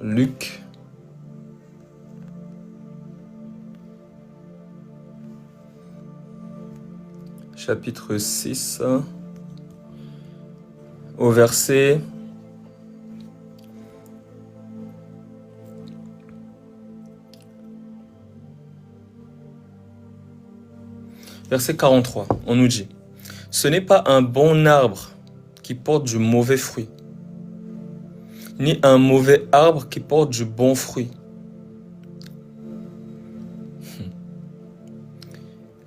Luc. Chapitre 6. Au verset... Verset 43, on nous dit, « Ce n'est pas un bon arbre qui porte du mauvais fruit, ni un mauvais arbre qui porte du bon fruit.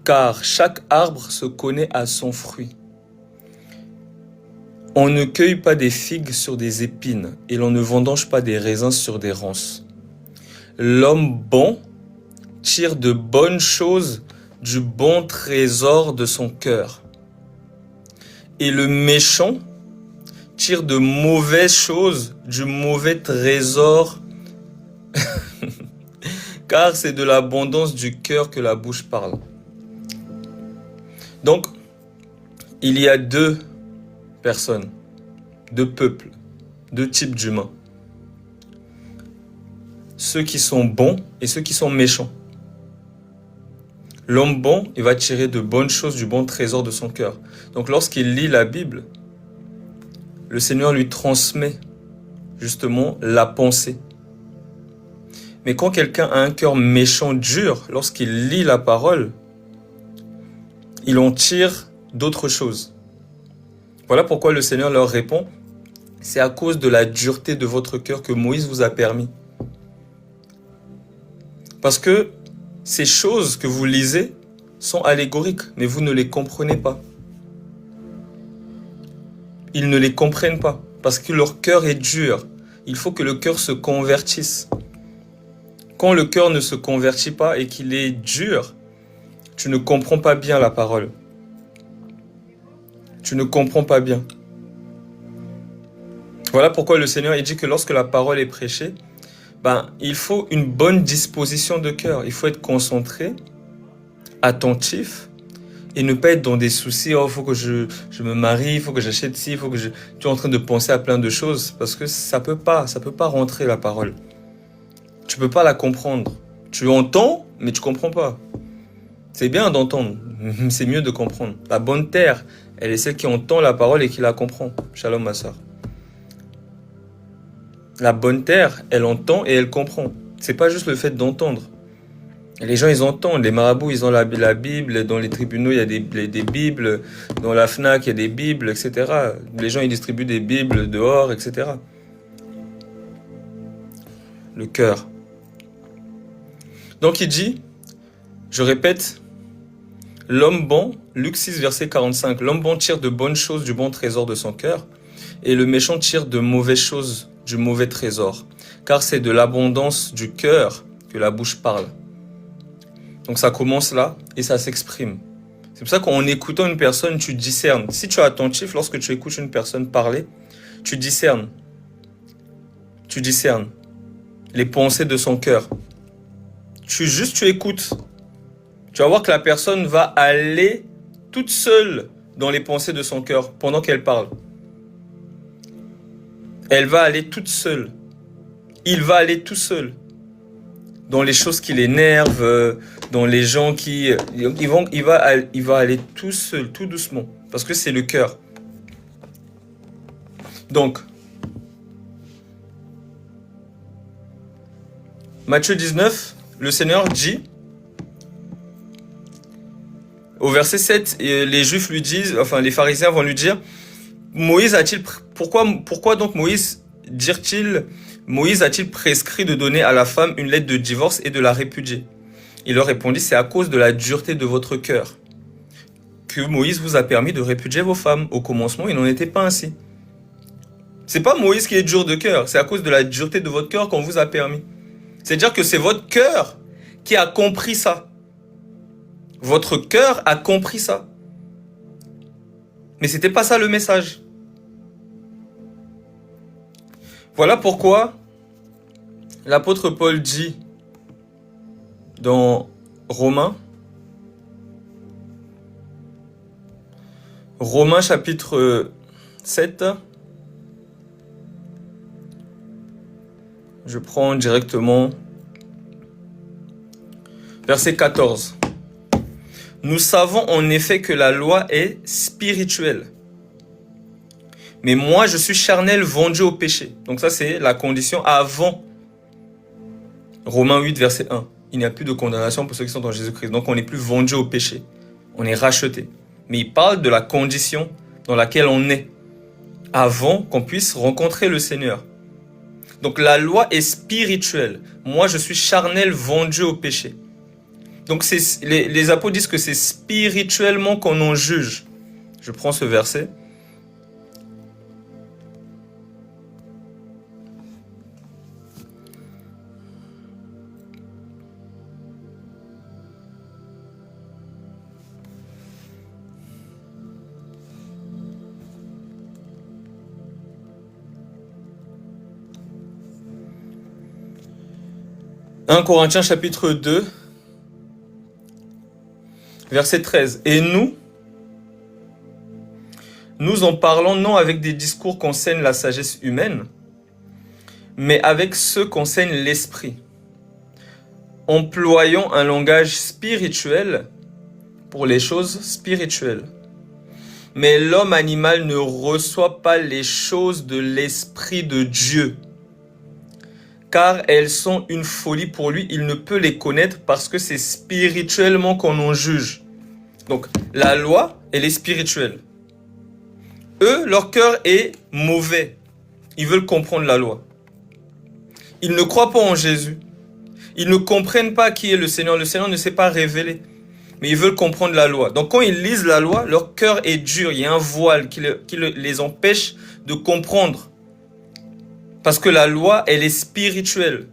Car chaque arbre se connaît à son fruit. On ne cueille pas des figues sur des épines, et l'on ne vendange pas des raisins sur des ronces. L'homme bon tire de bonnes choses du bon trésor de son cœur. Et le méchant tire de mauvaises choses du mauvais trésor, car c'est de l'abondance du cœur que la bouche parle. » Donc, il y a deux personnes, deux peuples, deux types d'humains. Ceux qui sont bons et ceux qui sont méchants. L'homme bon, il va tirer de bonnes choses du bon trésor de son cœur. Donc lorsqu'il lit la Bible, le Seigneur lui transmet justement la pensée. Mais quand quelqu'un a un cœur méchant, dur, lorsqu'il lit la parole, il en tire d'autres choses. Voilà pourquoi le Seigneur leur répond, c'est à cause de la dureté de votre cœur que Moïse vous a permis. Parce que ces choses que vous lisez sont allégoriques, mais vous ne les comprenez pas. Ils ne les comprennent pas, parce que leur cœur est dur. Il faut que le cœur se convertisse. Quand le cœur ne se convertit pas et qu'il est dur, tu ne comprends pas bien la parole. Tu ne comprends pas bien. Voilà pourquoi le Seigneur il dit que lorsque la parole est prêchée, il faut une bonne disposition de cœur. Il faut être concentré, attentif et ne pas être dans des soucis. Oh, il faut que je me marie, il faut que j'achète ci, il faut que je... Tu es en train de penser à plein de choses parce que ça peut pas rentrer la parole. Tu peux pas la comprendre. Tu entends, mais tu comprends pas. C'est bien d'entendre, c'est mieux de comprendre. La bonne terre, elle est celle qui entend la parole et qui la comprend. Shalom, ma soeur. La bonne terre, elle entend et elle comprend. C'est pas juste le fait d'entendre. Les gens, ils entendent. Les marabouts, ils ont la Bible. Dans les tribunaux, il y a des Bibles. Dans la FNAC, il y a des Bibles, etc. Les gens, ils distribuent des Bibles dehors, etc. Le cœur. Donc, il dit, je répète, l'homme bon, Luc 6, verset 45, l'homme bon tire de bonnes choses du bon trésor de son cœur, et le méchant tire de mauvaises choses du mauvais trésor, car c'est de l'abondance du cœur que la bouche parle. Donc ça commence là et ça s'exprime. C'est pour ça qu'en écoutant une personne, tu discernes. Si tu es attentif, lorsque tu écoutes une personne parler, tu discernes. Tu discernes les pensées de son cœur. Tu écoutes. Tu vas voir que la personne va aller toute seule dans les pensées de son cœur pendant qu'elle parle. Elle va aller toute seule. Il va aller tout seul. Dans les choses qui l'énervent, dans les gens qui... Il va aller tout seul, tout doucement. Parce que c'est le cœur. Donc, Matthieu 19, le Seigneur dit, au verset 7, les Juifs lui disent, enfin les pharisiens vont lui dire, pourquoi donc Moïse a-t-il prescrit de donner à la femme une lettre de divorce et de la répudier? Il leur répondit, c'est à cause de la dureté de votre cœur que Moïse vous a permis de répudier vos femmes. Au commencement, il n'en était pas ainsi. C'est pas Moïse qui est dur de cœur, c'est à cause de la dureté de votre cœur qu'on vous a permis. C'est-à-dire que c'est votre cœur qui a compris ça. Votre cœur a compris ça. Mais c'était pas ça le message. Voilà pourquoi l'apôtre Paul dit dans Romains chapitre 7, Je prends directement verset 14. Nous savons en effet que la loi est spirituelle. Mais moi, je suis charnel, vendu au péché. Donc ça, c'est la condition avant Romains 8, verset 1. Il n'y a plus de condamnation pour ceux qui sont en Jésus-Christ. Donc on n'est plus vendu au péché. On est racheté. Mais il parle de la condition dans laquelle on est avant qu'on puisse rencontrer le Seigneur. Donc la loi est spirituelle. Moi, je suis charnel, vendu au péché. Donc les apôtres disent que c'est spirituellement qu'on en juge. Je prends ce verset. « 1 Corinthiens chapitre 2, verset 13. « Et nous en parlons non avec des discours qu'enseigne la sagesse humaine, mais avec ceux qu'enseigne l'esprit, employant un langage spirituel pour les choses spirituelles. Mais l'homme animal ne reçoit pas les choses de l'esprit de Dieu, car elles sont une folie pour lui, il ne peut les connaître parce que c'est spirituellement qu'on en juge. » Donc, la loi, elle est spirituelle. Eux, leur cœur est mauvais. Ils veulent comprendre la loi. Ils ne croient pas en Jésus. Ils ne comprennent pas qui est le Seigneur. Le Seigneur ne s'est pas révélé. Mais ils veulent comprendre la loi. Donc, quand ils lisent la loi, leur cœur est dur. Il y a un voile qui les empêche de comprendre. Parce que la loi, elle est spirituelle.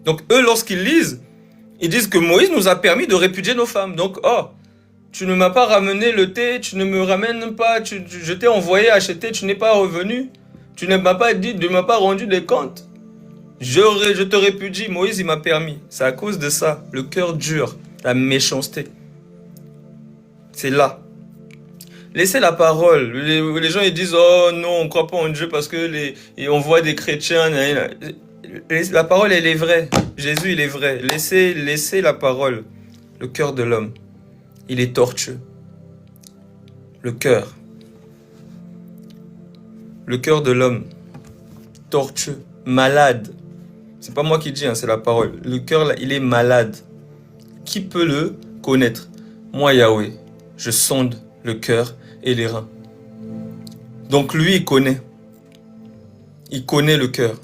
Donc eux, lorsqu'ils lisent, ils disent que Moïse nous a permis de répudier nos femmes. Donc, oh, tu ne m'as pas ramené le thé, tu ne me ramènes pas, je t'ai envoyé acheter, tu n'es pas revenu. Tu ne m'as pas dit, tu ne m'as pas rendu des comptes. Je te répudie, Moïse, il m'a permis. C'est à cause de ça, le cœur dur, la méchanceté. C'est là. Laissez la parole. Les gens ils disent oh non, on ne croit pas en Dieu parce que on voit des chrétiens. La parole elle est vraie. Jésus il est vrai. Laissez la parole. Le cœur de l'homme, il est tortueux. Le cœur de l'homme, tortueux, malade. C'est pas moi qui dis, hein, c'est la parole. Le cœur là, il est malade. Qui peut le connaître? Moi Yahweh, je sonde le cœur et les reins. Donc lui, il connaît. Il connaît le cœur.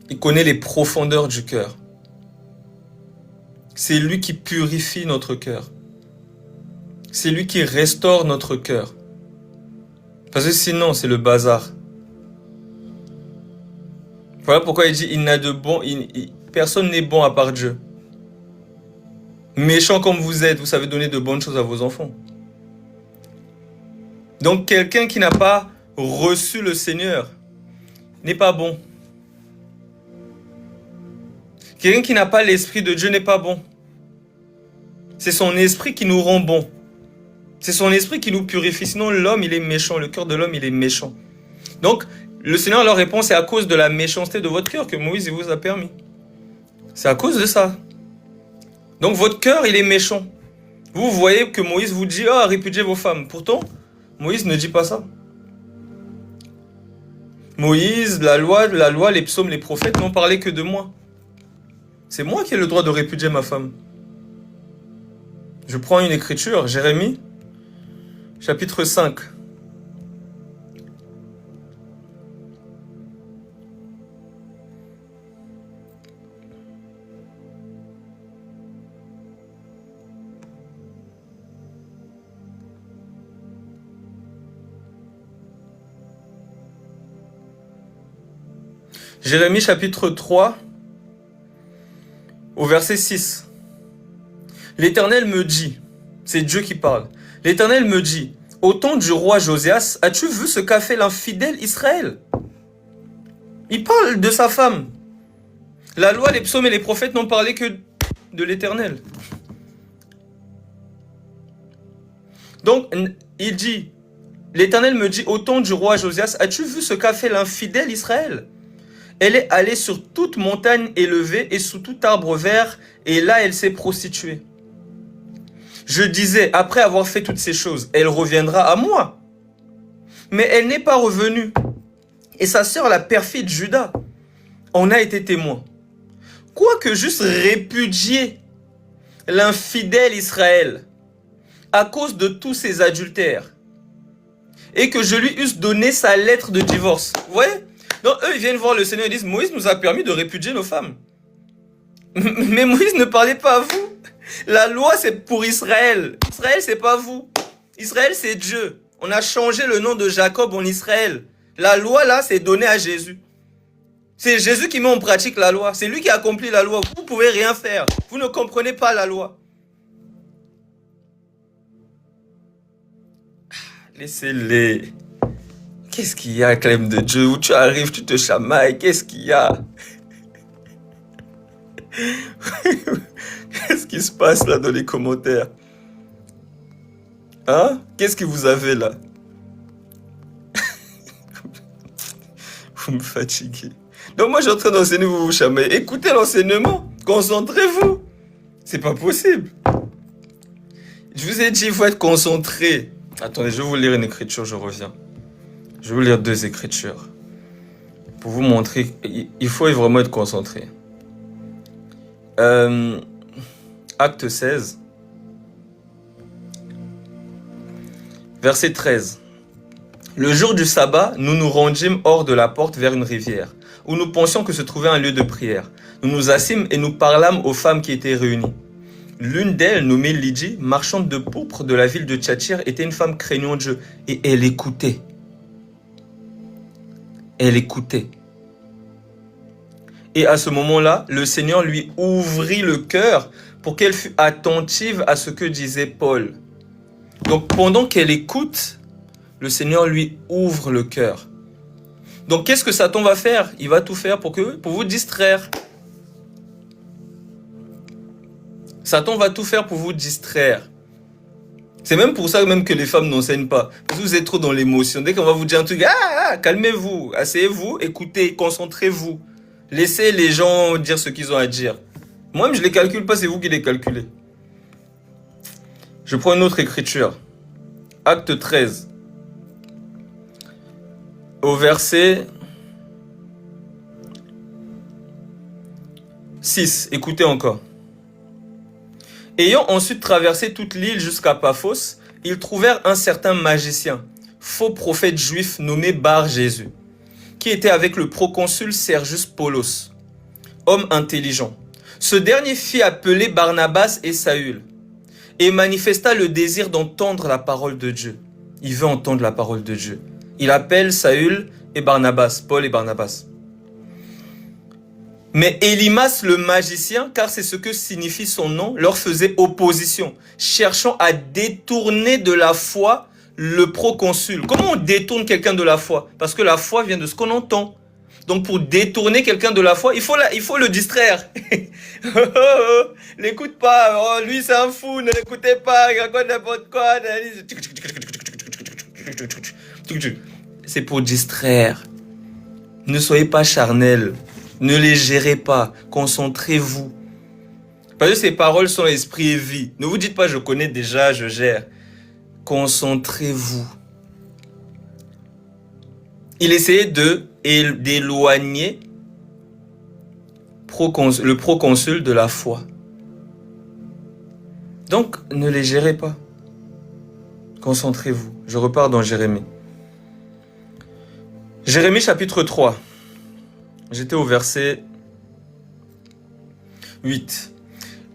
Il connaît les profondeurs du cœur. C'est lui qui purifie notre cœur. C'est lui qui restaure notre cœur. Parce que sinon, c'est le bazar. Voilà pourquoi il dit, il n'a de bon, personne n'est bon à part Dieu. Méchant comme vous êtes, vous savez donner de bonnes choses à vos enfants. Donc quelqu'un qui n'a pas reçu le Seigneur n'est pas bon. Quelqu'un qui n'a pas l'Esprit de Dieu n'est pas bon. C'est son esprit qui nous rend bon. C'est son esprit qui nous purifie. Sinon l'homme il est méchant, le cœur de l'homme il est méchant. Donc le Seigneur leur répond, c'est à cause de la méchanceté de votre cœur que Moïse il vous a permis. C'est à cause de ça. Donc votre cœur il est méchant. Vous voyez que Moïse vous dit, oh répudiez vos femmes. Pourtant, Moïse ne dit pas ça. Moïse, la loi, les psaumes, les prophètes n'ont parlé que de moi. C'est moi qui ai le droit de répudier ma femme. Je prends une écriture, Jérémie, chapitre 5. Jérémie chapitre 3, au verset 6. L'Éternel me dit, c'est Dieu qui parle, l'Éternel me dit, au temps du roi Josias, as-tu vu ce qu'a fait l'infidèle Israël? Il parle de sa femme. La loi, les psaumes et les prophètes n'ont parlé que de l'Éternel. Donc, il dit, l'Éternel me dit, au temps du roi Josias, as-tu vu ce qu'a fait l'infidèle Israël? Elle est allée sur toute montagne élevée et sous tout arbre vert, et là elle s'est prostituée. Je disais, après avoir fait toutes ces choses, elle reviendra à moi. Mais elle n'est pas revenue. Et sa sœur, la perfide Judas, en a été témoin. Quoique j'eusse répudié l'infidèle Israël à cause de tous ses adultères, et que je lui eusse donné sa lettre de divorce. Vous voyez? Donc eux, ils viennent voir le Seigneur et disent, Moïse nous a permis de répudier nos femmes. Mais Moïse ne parlait pas à vous. La loi, c'est pour Israël. Israël, c'est pas vous. Israël, c'est Dieu. On a changé le nom de Jacob en Israël. La loi, là, c'est donné à Jésus. C'est Jésus qui met en pratique la loi. C'est lui qui accomplit la loi. Vous ne pouvez rien faire. Vous ne comprenez pas la loi. Laissez-les. Qu'est-ce qu'il y a, Clem de Dieu? Où tu arrives, tu te chamailles. Qu'est-ce qu'il y a? Qu'est-ce qui se passe là dans les commentaires? Hein? Qu'est-ce que vous avez là? Vous me fatiguez. Donc moi, je suis en train d'enseigner, vous vous chamaillez. Écoutez l'enseignement. Concentrez-vous. C'est pas possible. Je vous ai dit, il faut être concentré. Attendez, je vais vous lire une écriture, je reviens. Je vais vous lire 2 écritures. Pour vous montrer, il faut vraiment être concentré. Acte 16. Verset 13. Le jour du sabbat, nous nous rendîmes hors de la porte vers une rivière, où nous pensions que se trouvait un lieu de prière. Nous nous assîmes et nous parlâmes aux femmes qui étaient réunies. L'une d'elles, nommée Lydie, marchande de pourpre de la ville de Thyatire, était une femme craignant Dieu, et elle écoutait. Elle écoutait. Et à ce moment-là, le Seigneur lui ouvrit le cœur pour qu'elle fût attentive à ce que disait Paul. Donc pendant qu'elle écoute, le Seigneur lui ouvre le cœur. Donc qu'est-ce que Satan va faire? Il va tout faire pour vous distraire. Satan va tout faire pour vous distraire. C'est même pour ça même que les femmes n'enseignent pas. Parce que vous êtes trop dans l'émotion. Dès qu'on va vous dire un truc, calmez-vous, asseyez-vous, écoutez, concentrez-vous. Laissez les gens dire ce qu'ils ont à dire. Moi-même, je ne les calcule pas, c'est vous qui les calculez. Je prends une autre écriture. Acte 13. Au verset 6. Écoutez encore. Ayant ensuite traversé toute l'île jusqu'à Paphos, ils trouvèrent un certain magicien, faux prophète juif nommé Bar-Jésus, qui était avec le proconsul Sergius Paulos, homme intelligent. Ce dernier fit appeler Barnabas et Saül, et manifesta le désir d'entendre la parole de Dieu. Il veut entendre la parole de Dieu. Il appelle Saül et Barnabas, Paul et Barnabas. Mais Élimas le magicien, car c'est ce que signifie son nom, leur faisait opposition, cherchant à détourner de la foi le proconsul. Comment on détourne quelqu'un de la foi? Parce que la foi vient de ce qu'on entend. Donc pour détourner quelqu'un de la foi, il faut le distraire. L'écoute pas, oh, lui c'est un fou, ne l'écoutez pas, il raconte n'importe quoi. C'est pour distraire. Ne soyez pas charnels. Ne les gérez pas. Concentrez-vous. Parce que ces paroles sont esprit et vie. Ne vous dites pas, je connais déjà, je gère. Concentrez-vous. Il essayait d'éloigner le proconsul de la foi. Donc, ne les gérez pas. Concentrez-vous. Je repars dans Jérémie. Jérémie chapitre 3. J'étais au verset 8.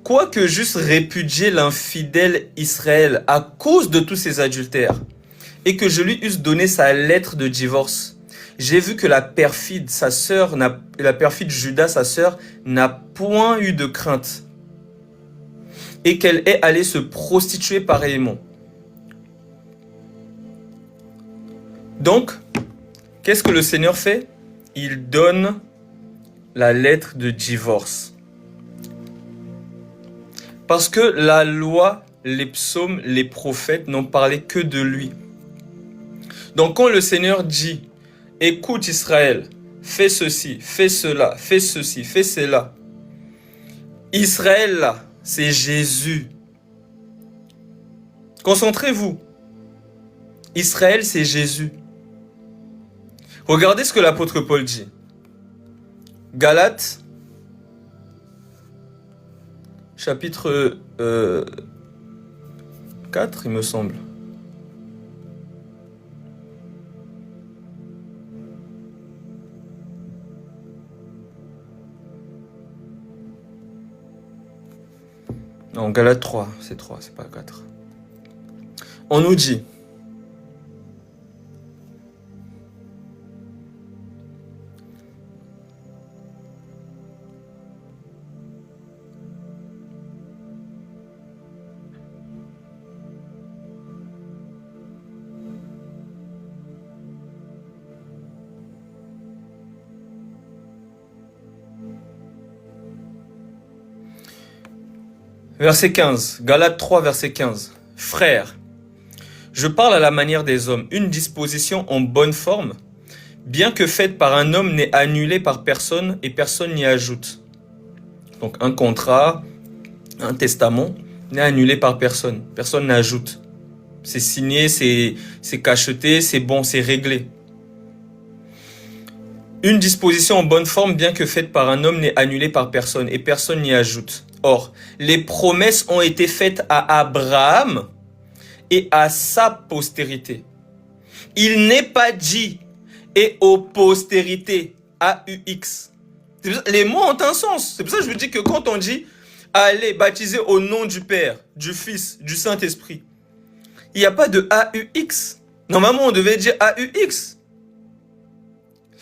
Quoique j'eusse répudié l'infidèle Israël à cause de tous ses adultères, et que je lui eusse donné sa lettre de divorce, j'ai vu que la perfide Judas, sa sœur, n'a point eu de crainte, et qu'elle est allée se prostituer pareillement. Donc, qu'est-ce que le Seigneur fait? Il donne la lettre de divorce. Parce que la loi, les psaumes, les prophètes n'ont parlé que de lui. Donc quand le Seigneur dit, écoute Israël, fais ceci, fais cela, fais ceci, fais cela. Israël, là, c'est Jésus. Concentrez-vous. Israël, c'est Jésus. Regardez ce que l'apôtre Paul dit. Galates, chapitre 4, il me semble. Non, Galates 3, c'est 3, c'est pas 4. On nous dit, verset 15, Galates 3, verset 15. Frères, je parle à la manière des hommes. Une disposition en bonne forme, bien que faite par un homme, n'est annulée par personne et personne n'y ajoute. Donc un contrat, un testament n'est annulé par personne. Personne n'ajoute. C'est signé, c'est cacheté, c'est bon, c'est réglé. Une disposition en bonne forme, bien que faite par un homme, n'est annulée par personne et personne n'y ajoute. Or, les promesses ont été faites à Abraham et à sa postérité. Il n'est pas dit et aux postérités, AUX. Les mots ont un sens. C'est pour ça que je vous dis que quand on dit allez baptiser au nom du Père, du Fils, du Saint-Esprit, il n'y a pas de AUX. Normalement, on devait dire AUX.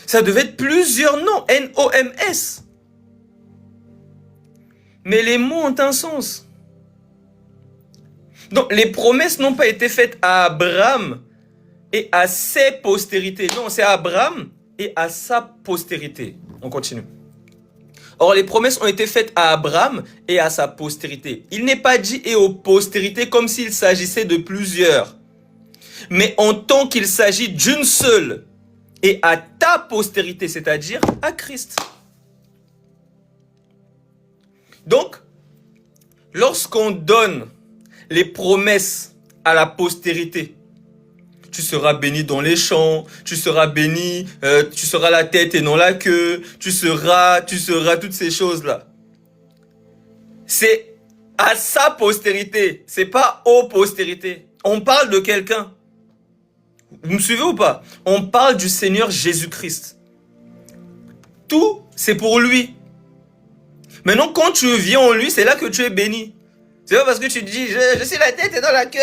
Ça devait être plusieurs noms, NOMS. Mais les mots ont un sens. Donc, les promesses n'ont pas été faites à Abraham et à ses postérités. Non, c'est à Abraham et à sa postérité. On continue. Or, les promesses ont été faites à Abraham et à sa postérité. Il n'est pas dit et aux postérités comme s'il s'agissait de plusieurs, mais en tant qu'il s'agit d'une seule, et à ta postérité, c'est-à-dire à Christ. Donc, lorsqu'on donne les promesses à la postérité, tu seras béni dans les champs, tu seras béni, tu seras la tête et non la queue, tu seras toutes ces choses-là. C'est à sa postérité, c'est pas aux postérités. On parle de quelqu'un. Vous me suivez ou pas? On parle du Seigneur Jésus-Christ. Tout, c'est pour lui. Maintenant, quand tu viens en lui, c'est là que tu es béni. C'est pas parce que tu dis, je suis la tête et dans la queue.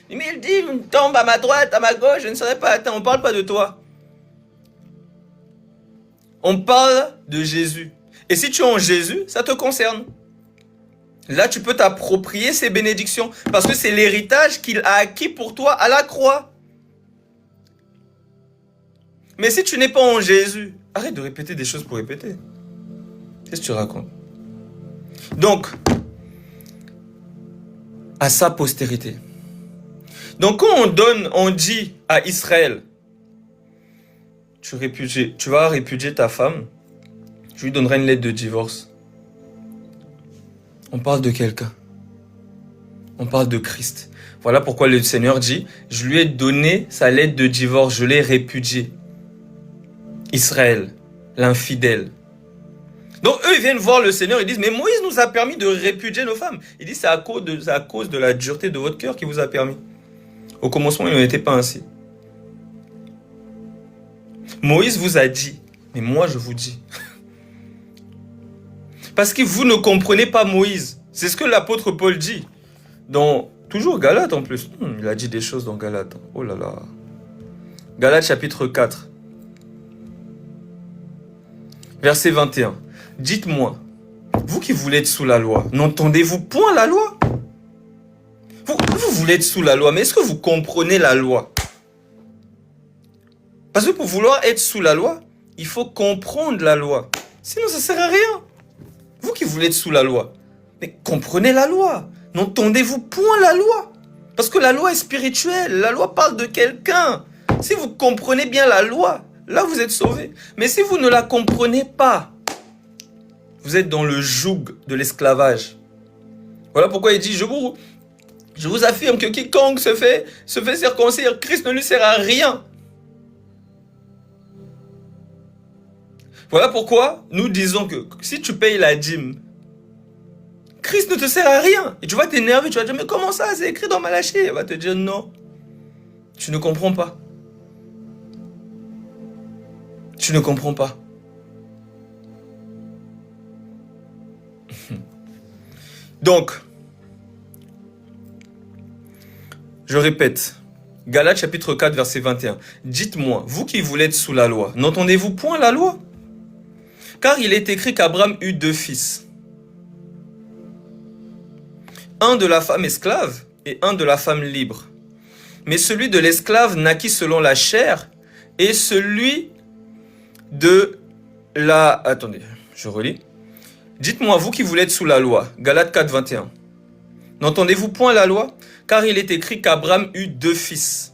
Mais il dit, tombe à ma droite, à ma gauche, je ne serai pas atteint. On ne parle pas de toi. On parle de Jésus. Et si tu es en Jésus, ça te concerne. Là, tu peux t'approprier ces bénédictions. Parce que c'est l'héritage qu'il a acquis pour toi à la croix. Mais si tu n'es pas en Jésus, arrête de répéter des choses pour répéter. Qu'est-ce que tu racontes? Donc, à sa postérité. Donc, quand on dit à Israël, tu vas répudier ta femme, je lui donnerai une lettre de divorce. On parle de quelqu'un. On parle de Christ. Voilà pourquoi le Seigneur dit, je lui ai donné sa lettre de divorce, je l'ai répudié. Israël, l'infidèle. Donc eux, ils viennent voir le Seigneur, ils disent, mais Moïse nous a permis de répudier nos femmes. Il dit, c'est à cause de la dureté de votre cœur qui vous a permis. Au commencement, il n'en était pas ainsi. Moïse vous a dit, mais moi je vous dis. Parce que vous ne comprenez pas Moïse. C'est ce que l'apôtre Paul dit. Toujours Galates en plus. Il a dit des choses dans Galates. Oh là là. Galates chapitre 4. Verset 21. Dites-moi, vous qui voulez être sous la loi, n'entendez-vous point la loi? Vous voulez être sous la loi, mais est-ce que vous comprenez la loi? Parce que pour vouloir être sous la loi, il faut comprendre la loi. Sinon, ça ne sert à rien. Vous qui voulez être sous la loi, mais comprenez la loi. N'entendez-vous point la loi? Parce que la loi est spirituelle. La loi parle de quelqu'un. Si vous comprenez bien la loi, là vous êtes sauvés. Mais si vous ne la comprenez pas, vous êtes dans le joug de l'esclavage. Voilà pourquoi il dit, je vous affirme que quiconque se fait circoncire, Christ ne lui sert à rien. Voilà pourquoi nous disons que si tu payes la dîme, Christ ne te sert à rien. Et tu vas t'énerver, tu vas dire, mais comment ça, c'est écrit dans Malachie? Il va te dire, non, tu ne comprends pas. Tu ne comprends pas. Donc, je répète, Galates chapitre 4, verset 21. Dites-moi, vous qui voulez être sous la loi, n'entendez-vous point la loi? Car il est écrit qu'Abraham eut 2 fils. Un de la femme esclave et un de la femme libre. Mais celui de l'esclave naquit selon la chair et celui de la... Attendez, je relis. Dites-moi, vous qui voulez être sous la loi, Galates 4, 21. N'entendez-vous point la loi? Car il est écrit qu'Abraham eut 2 fils.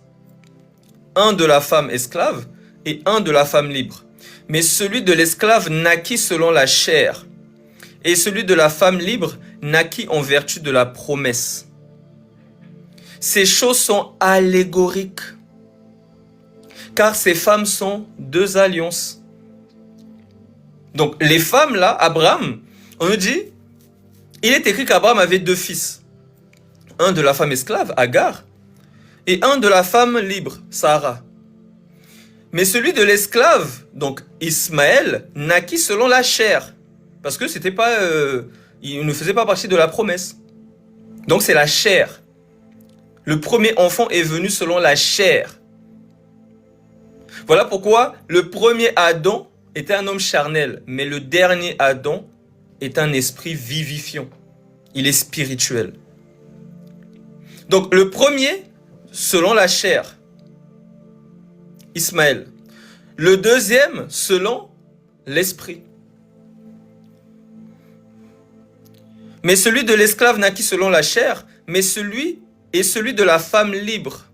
Un de la femme esclave et un de la femme libre. Mais celui de l'esclave naquit selon la chair. Et celui de la femme libre naquit en vertu de la promesse. Ces choses sont allégoriques. Car ces femmes sont 2 alliances. Donc les femmes là, Abraham, on nous dit, il est écrit qu'Abraham avait 2 fils. Un de la femme esclave, Agar, et un de la femme libre, Sarah. Mais celui de l'esclave, donc Ismaël, naquit selon la chair. Parce que c'était pas, il ne faisait pas partie de la promesse. Donc c'est la chair. Le premier enfant est venu selon la chair. Voilà pourquoi le premier Adam était un homme charnel, mais le dernier Adam est un esprit vivifiant. Il est spirituel. Donc le premier, selon la chair, Ismaël. Le deuxième, selon l'esprit. Mais celui de l'esclave naquit selon la chair, mais celui de la femme libre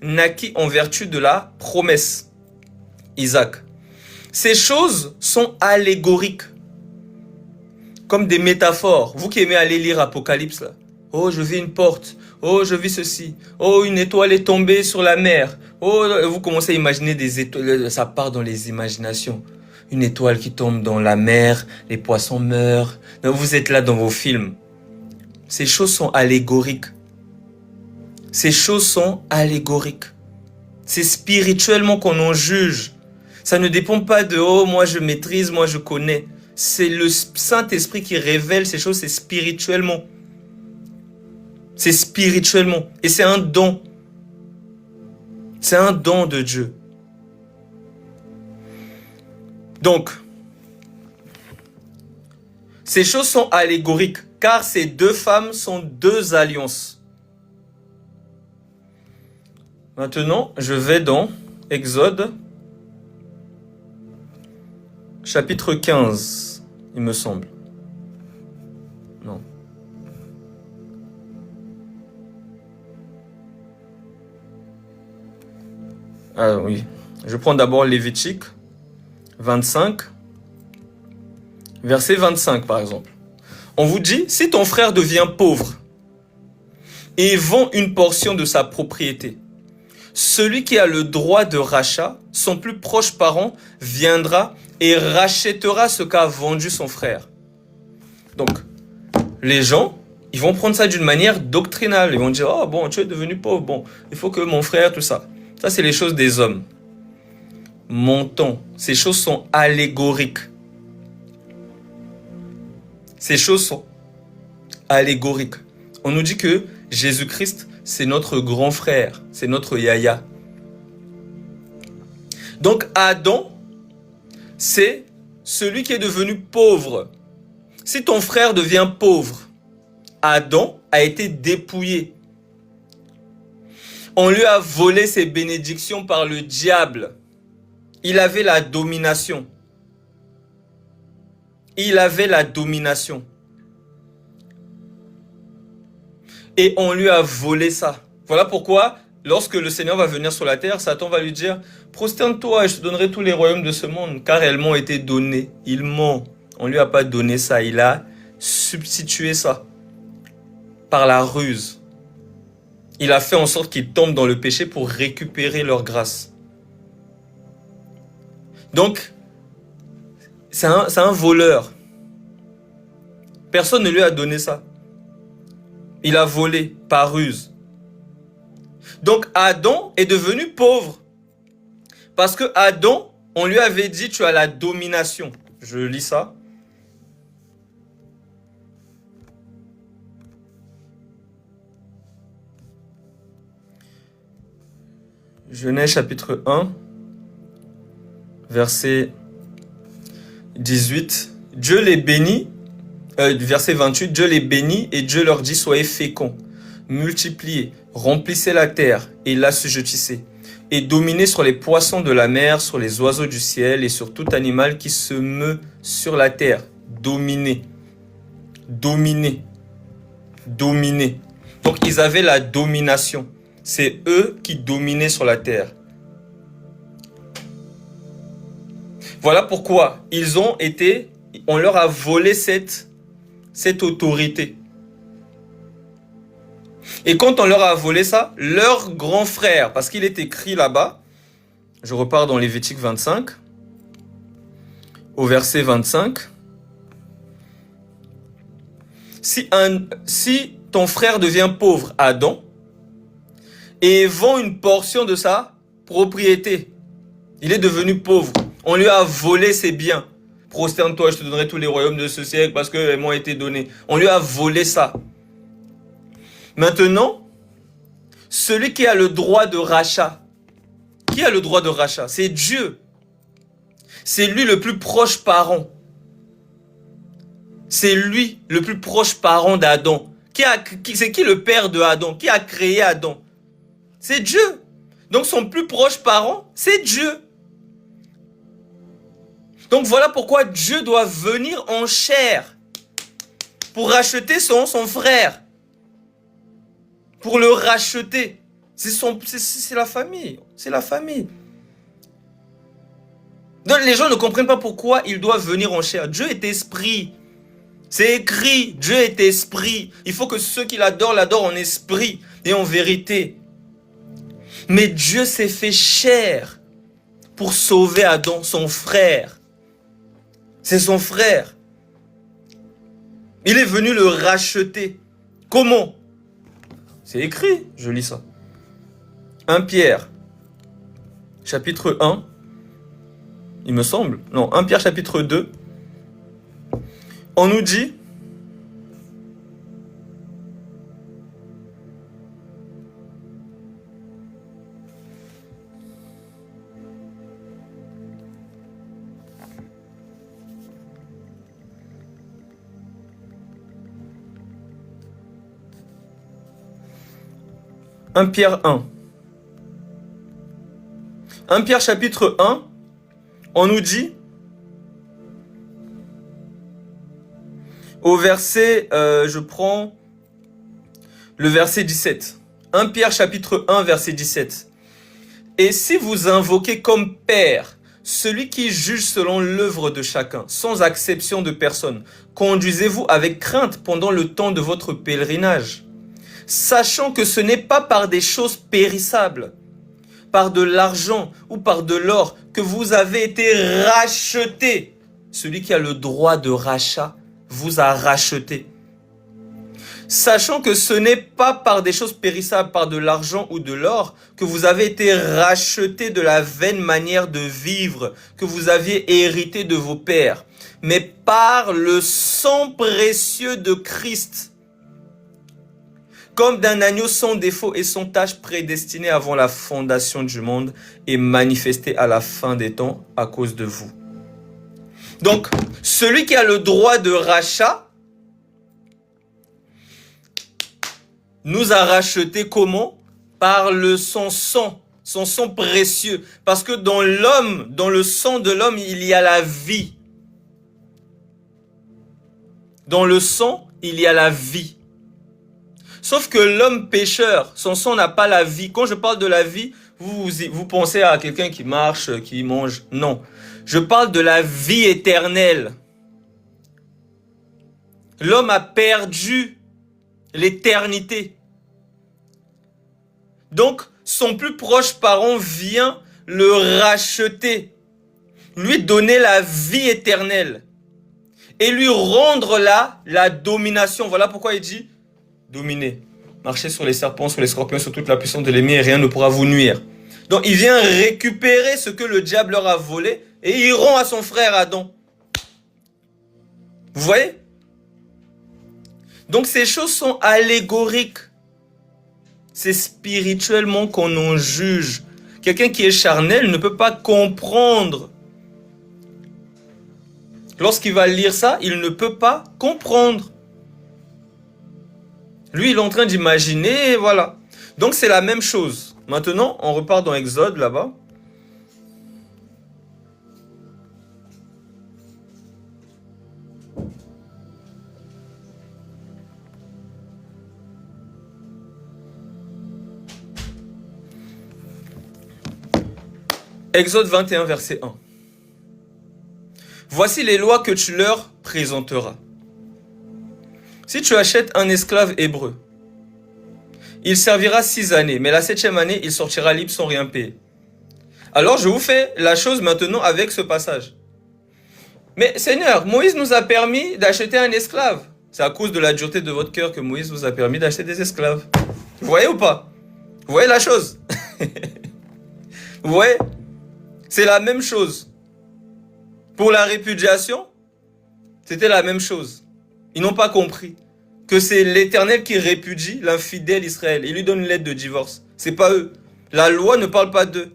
naquit en vertu de la promesse. Isaac. Ces choses sont allégoriques, comme des métaphores. Vous qui aimez aller lire Apocalypse, là. Oh, je vis une porte. Oh, je vis ceci. Oh, une étoile est tombée sur la mer. Oh, vous commencez à imaginer des étoiles. Ça part dans les imaginations. Une étoile qui tombe dans la mer, les poissons meurent. Vous êtes là dans vos films. Ces choses sont allégoriques. Ces choses sont allégoriques. C'est spirituellement qu'on en juge. Ça ne dépend pas de « oh, moi je maîtrise, moi je connais ». C'est le Saint-Esprit qui révèle ces choses, c'est spirituellement. C'est spirituellement. Et c'est un don. C'est un don de Dieu. Donc, ces choses sont allégoriques, car ces 2 femmes sont 2 alliances. Maintenant, je vais dans Exode, chapitre 15, il me semble. Non. Ah oui. Je prends d'abord Lévitique 25, verset 25 par exemple. On vous dit, si ton frère devient pauvre et vend une portion de sa propriété, celui qui a le droit de rachat, son plus proche parent, viendra et rachètera ce qu'a vendu son frère. Donc, les gens, ils vont prendre ça d'une manière doctrinale. Ils vont dire, oh bon, tu es devenu pauvre, bon, il faut que mon frère, tout ça. Ça, c'est les choses des hommes. Montons. Ces choses sont allégoriques. Ces choses sont allégoriques. On nous dit que Jésus-Christ, c'est notre grand frère, c'est notre yaya. Donc Adam, c'est celui qui est devenu pauvre. Si ton frère devient pauvre, Adam a été dépouillé. On lui a volé ses bénédictions par le diable. Il avait la domination. Il avait la domination. Et on lui a volé ça. Voilà pourquoi lorsque le Seigneur va venir sur la terre, Satan va lui dire, prosterne-toi et je te donnerai tous les royaumes de ce monde, car elles m'ont été donnés. Il ment. On lui a pas donné ça, il a substitué ça par la ruse. Il a fait en sorte qu'ils tombent dans le péché pour récupérer leur grâce. Donc, c'est un voleur. Personne ne lui a donné ça. Il a volé par ruse. Donc Adam est devenu pauvre. Parce que Adam, on lui avait dit, tu as la domination. Je lis ça. Genèse chapitre 1, verset 18. Dieu les bénit, verset 28, Dieu les bénit et Dieu leur dit, soyez féconds, multipliez, remplissez la terre et l'assujettissez, et dominez sur les poissons de la mer, sur les oiseaux du ciel et sur tout animal qui se meut sur la terre. Dominez, dominez, dominez. Donc ils avaient la domination. C'est eux qui dominaient sur la terre. Voilà pourquoi on leur a volé cette autorité. Et quand on leur a volé ça, leur grand frère, parce qu'il est écrit là-bas, je repars dans Lévitique 25, au verset 25, si ton frère devient pauvre, Adam, et vend une portion de sa propriété, il est devenu pauvre, on lui a volé ses biens. Prosterne-toi, je te donnerai tous les royaumes de ce siècle parce qu'elles m'ont été donnés. On lui a volé ça. Maintenant, celui qui a le droit de rachat, qui a le droit de rachat? C'est Dieu. C'est lui le plus proche parent. C'est lui le plus proche parent d'Adam. C'est qui le père de Adam? Qui a créé Adam? C'est Dieu. Donc son plus proche parent, c'est Dieu. Donc voilà pourquoi Dieu doit venir en chair pour racheter son frère. Pour le racheter. C'est la famille. C'est la famille. Donc les gens ne comprennent pas pourquoi il doit venir en chair. Dieu est esprit. C'est écrit. Dieu est esprit. Il faut que ceux qui l'adorent en esprit et en vérité. Mais Dieu s'est fait chair pour sauver Adam, son frère. C'est son frère. Il est venu le racheter. Comment? C'est écrit, je lis ça. 1 Pierre, chapitre 1, il me semble. Non, 1 Pierre, chapitre 2. On nous dit... Un Pierre 1. 1 Pierre chapitre 1, on nous dit, au verset, je prends le verset 17. 1 Pierre chapitre 1, verset 17. Et si vous invoquez comme Père celui qui juge selon l'œuvre de chacun, sans acception de personne, conduisez-vous avec crainte pendant le temps de votre pèlerinage, sachant que ce n'est pas par des choses périssables, par de l'argent ou par de l'or que vous avez été rachetés. Celui qui a le droit de rachat vous a racheté. Sachant que ce n'est pas par des choses périssables, par de l'argent ou de l'or, que vous avez été rachetés de la vaine manière de vivre que vous aviez hérité de vos pères, mais par le sang précieux de Christ, comme d'un agneau sans défaut et sans tache, prédestiné avant la fondation du monde et manifesté à la fin des temps à cause de vous. Donc, celui qui a le droit de rachat nous a rachetés comment? Par son sang précieux. Parce que dans l'homme, dans le sang de l'homme, il y a la vie. Dans le sang, il y a la vie. Sauf que l'homme pécheur, son sang n'a pas la vie. Quand je parle de la vie, vous pensez à quelqu'un qui marche, qui mange. Non. Je parle de la vie éternelle. L'homme a perdu l'éternité. Donc, son plus proche parent vient le racheter, lui donner la vie éternelle et lui rendre la domination. Voilà pourquoi il dit dominer. Marchez sur les serpents, sur les scorpions, sur toute la puissance de l'ennemi et rien ne pourra vous nuire. Donc, il vient récupérer ce que le diable leur a volé et il rend à son frère Adam. Vous voyez? Donc, ces choses sont allégoriques. C'est spirituellement qu'on en juge. Quelqu'un qui est charnel ne peut pas comprendre. Lorsqu'il va lire ça, il ne peut pas comprendre. Lui, il est en train d'imaginer, voilà. Donc, c'est la même chose. Maintenant, on repart dans Exode, là-bas. Exode 21, verset 1. Voici les lois que tu leur présenteras. Si tu achètes un esclave hébreu, il servira 6 années, mais la 7e année, il sortira libre sans rien payer. Alors je vous fais la chose maintenant avec ce passage. Mais Seigneur, Moïse nous a permis d'acheter un esclave. C'est à cause de la dureté de votre cœur que Moïse vous a permis d'acheter des esclaves. Vous voyez ou pas? Vous voyez la chose? Vous voyez? C'est la même chose. Pour la répudiation, c'était la même chose. Ils n'ont pas compris que c'est l'Éternel qui répudie l'infidèle Israël. Il lui donne une lettre de divorce. C'est pas eux. La loi ne parle pas d'eux.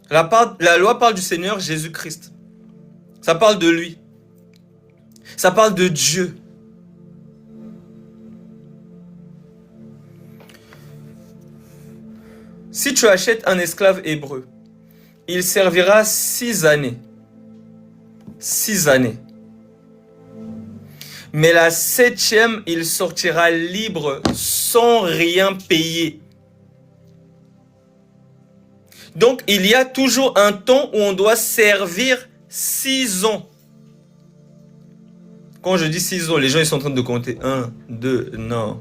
La loi parle du Seigneur Jésus-Christ. Ça parle de lui. Ça parle de Dieu. Si tu achètes un esclave hébreu, il servira 6 années. 6 années. Mais la 7e, il sortira libre sans rien payer. Donc, il y a toujours un temps où on doit servir 6 ans. Quand je dis 6 ans, les gens ils sont en train de compter 1, 2, non.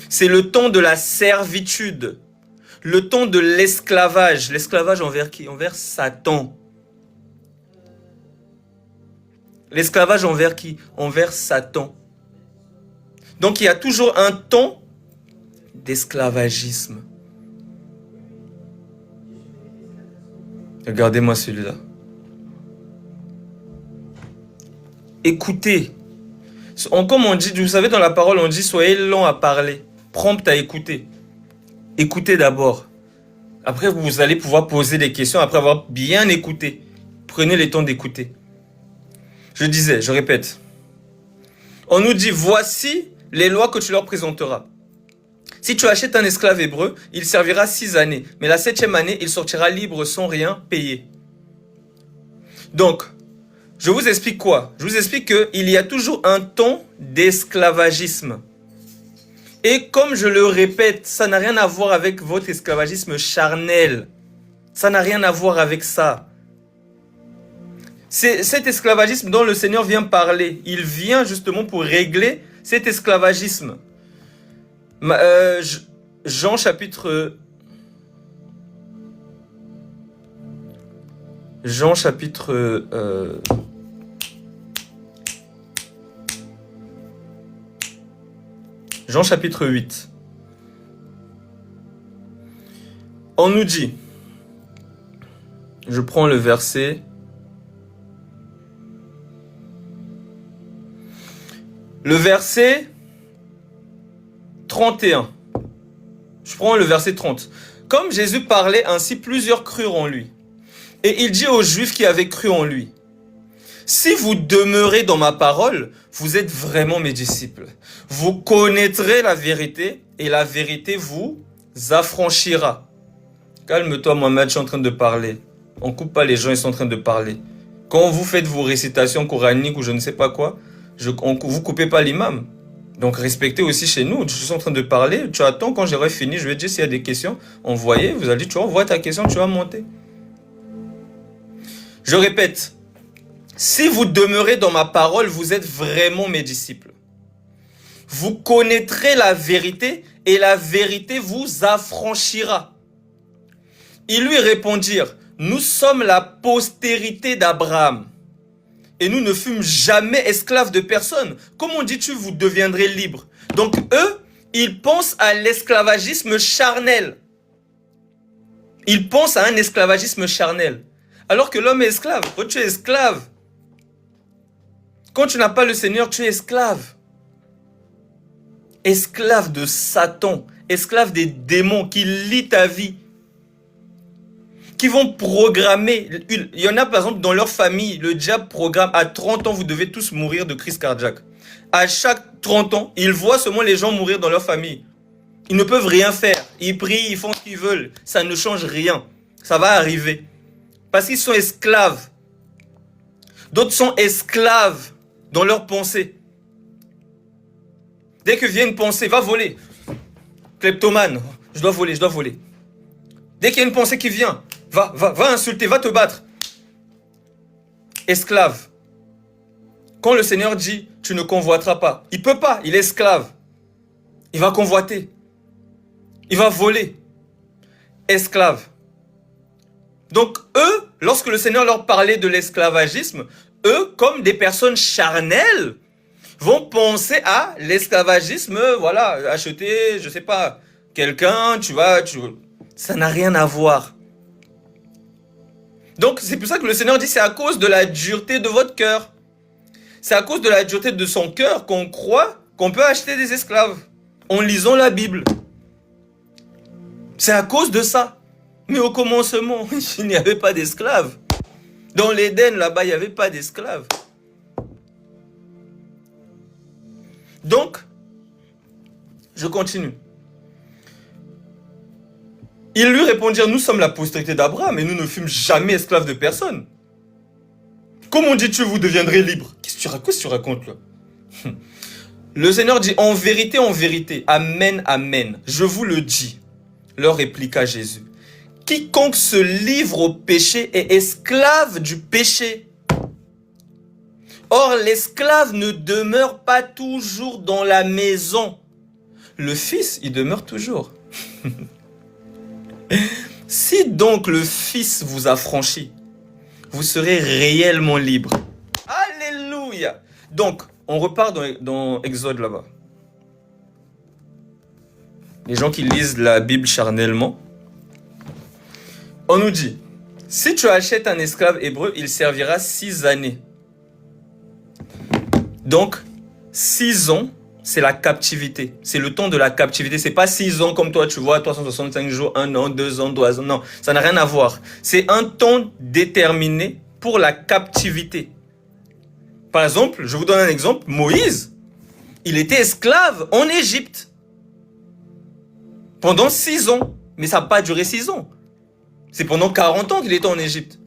C'est le temps de la servitude. Le temps de l'esclavage. L'esclavage envers qui? Envers Satan. L'esclavage envers qui? Envers Satan. Donc il y a toujours un temps d'esclavagisme. Regardez-moi celui-là. Écoutez. Comme on dit, vous savez dans la parole on dit soyez lent à parler, prompt à écouter. Écoutez d'abord. Après, vous allez pouvoir poser des questions après avoir bien écouté. Prenez le temps d'écouter. Je disais, je répète. On nous dit, voici les lois que tu leur présenteras. Si tu achètes un esclave hébreu, il servira 6 années. Mais la 7e année, il sortira libre sans rien payer. Donc, je vous explique quoi? Je vous explique qu'il y a toujours un temps d'esclavagisme. Et comme je le répète, ça n'a rien à voir avec votre esclavagisme charnel. Ça n'a rien à voir avec ça. C'est cet esclavagisme dont le Seigneur vient parler. Il vient justement pour régler cet esclavagisme. Jean chapitre 8. On nous dit, je prends le verset, le verset 31. Je prends le verset 30. Comme Jésus parlait ainsi, plusieurs crurent en lui. Et il dit aux Juifs qui avaient cru en lui, si vous demeurez dans ma parole, vous êtes vraiment mes disciples. Vous connaîtrez la vérité et la vérité vous affranchira. Calme-toi, Mohamed, je suis en train de parler. On coupe pas les gens, ils sont en train de parler. Quand vous faites vos récitations coraniques ou je ne sais pas quoi, vous coupez pas l'imam. Donc respectez aussi chez nous. Je suis en train de parler, tu attends quand j'aurai fini, je vais dire s'il y a des questions, envoyez, vous allez dire, tu envoies ta question, tu vas monter. Je répète, si vous demeurez dans ma parole, vous êtes vraiment mes disciples. Vous connaîtrez la vérité et la vérité vous affranchira. Ils lui répondirent, nous sommes la postérité d'Abraham et nous ne fûmes jamais esclaves de personne. Comment dis-tu vous deviendrez libres? Donc eux, ils pensent à l'esclavagisme charnel. Ils pensent à un esclavagisme charnel. Alors que l'homme est esclave. Quand tu es esclave, quand tu n'as pas le Seigneur, tu es esclave. Esclave de Satan, esclave des démons qui lient ta vie, qui vont programmer. Il y en a par exemple dans leur famille, le diable programme à 30 ans, vous devez tous mourir de crise cardiaque. À chaque 30 ans, ils voient seulement les gens mourir dans leur famille. Ils ne peuvent rien faire. Ils prient, ils font ce qu'ils veulent. Ça ne change rien. Ça va arriver. Parce qu'ils sont esclaves. D'autres sont esclaves dans leurs pensées. Dès que vient une pensée, va voler. Kleptomane, je dois voler, je dois voler. Dès qu'il y a une pensée qui vient, va insulter, va te battre. Esclave. Quand le Seigneur dit, tu ne convoiteras pas, il ne peut pas, il est esclave. Il va convoiter. Il va voler. Esclave. Donc eux, lorsque le Seigneur leur parlait de l'esclavagisme, eux, comme des personnes charnelles, vont penser à l'esclavagisme, voilà, acheter, je sais pas, quelqu'un, ça n'a rien à voir. Donc c'est pour ça que le Seigneur dit, c'est à cause de la dureté de votre cœur. C'est à cause de la dureté de son cœur qu'on croit qu'on peut acheter des esclaves en lisant la Bible. C'est à cause de ça. Mais au commencement, il n'y avait pas d'esclaves. Dans l'Éden, là-bas, il n'y avait pas d'esclaves. Donc, je continue. Ils lui répondirent, nous sommes la postérité d'Abraham et nous ne fûmes jamais esclaves de personne. Comment dis-tu, vous deviendrez libres? Qu'est-ce que tu racontes là? Le Seigneur dit, en vérité, amen, amen, je vous le dis, leur répliqua Jésus. Quiconque se livre au péché est esclave du péché. Or, l'esclave ne demeure pas toujours dans la maison. Le Fils, il demeure toujours. Si donc le Fils vous affranchit, vous serez réellement libre. Alléluia. Donc, on repart dans Exode là-bas. Les gens qui lisent la Bible charnellement, on nous dit, si tu achètes un esclave hébreu, il servira 6 années. Donc, 6 ans, c'est la captivité. C'est le temps de la captivité. C'est pas 6 ans comme toi, tu vois, 365 jours, 1 an, 2 ans, 3 ans. Non, ça n'a rien à voir. C'est un temps déterminé pour la captivité. Par exemple, je vous donne un exemple. Moïse, il était esclave en Égypte. Pendant 6 ans. Mais ça n'a pas duré 6 ans. C'est pendant 40 ans qu'il était en Égypte.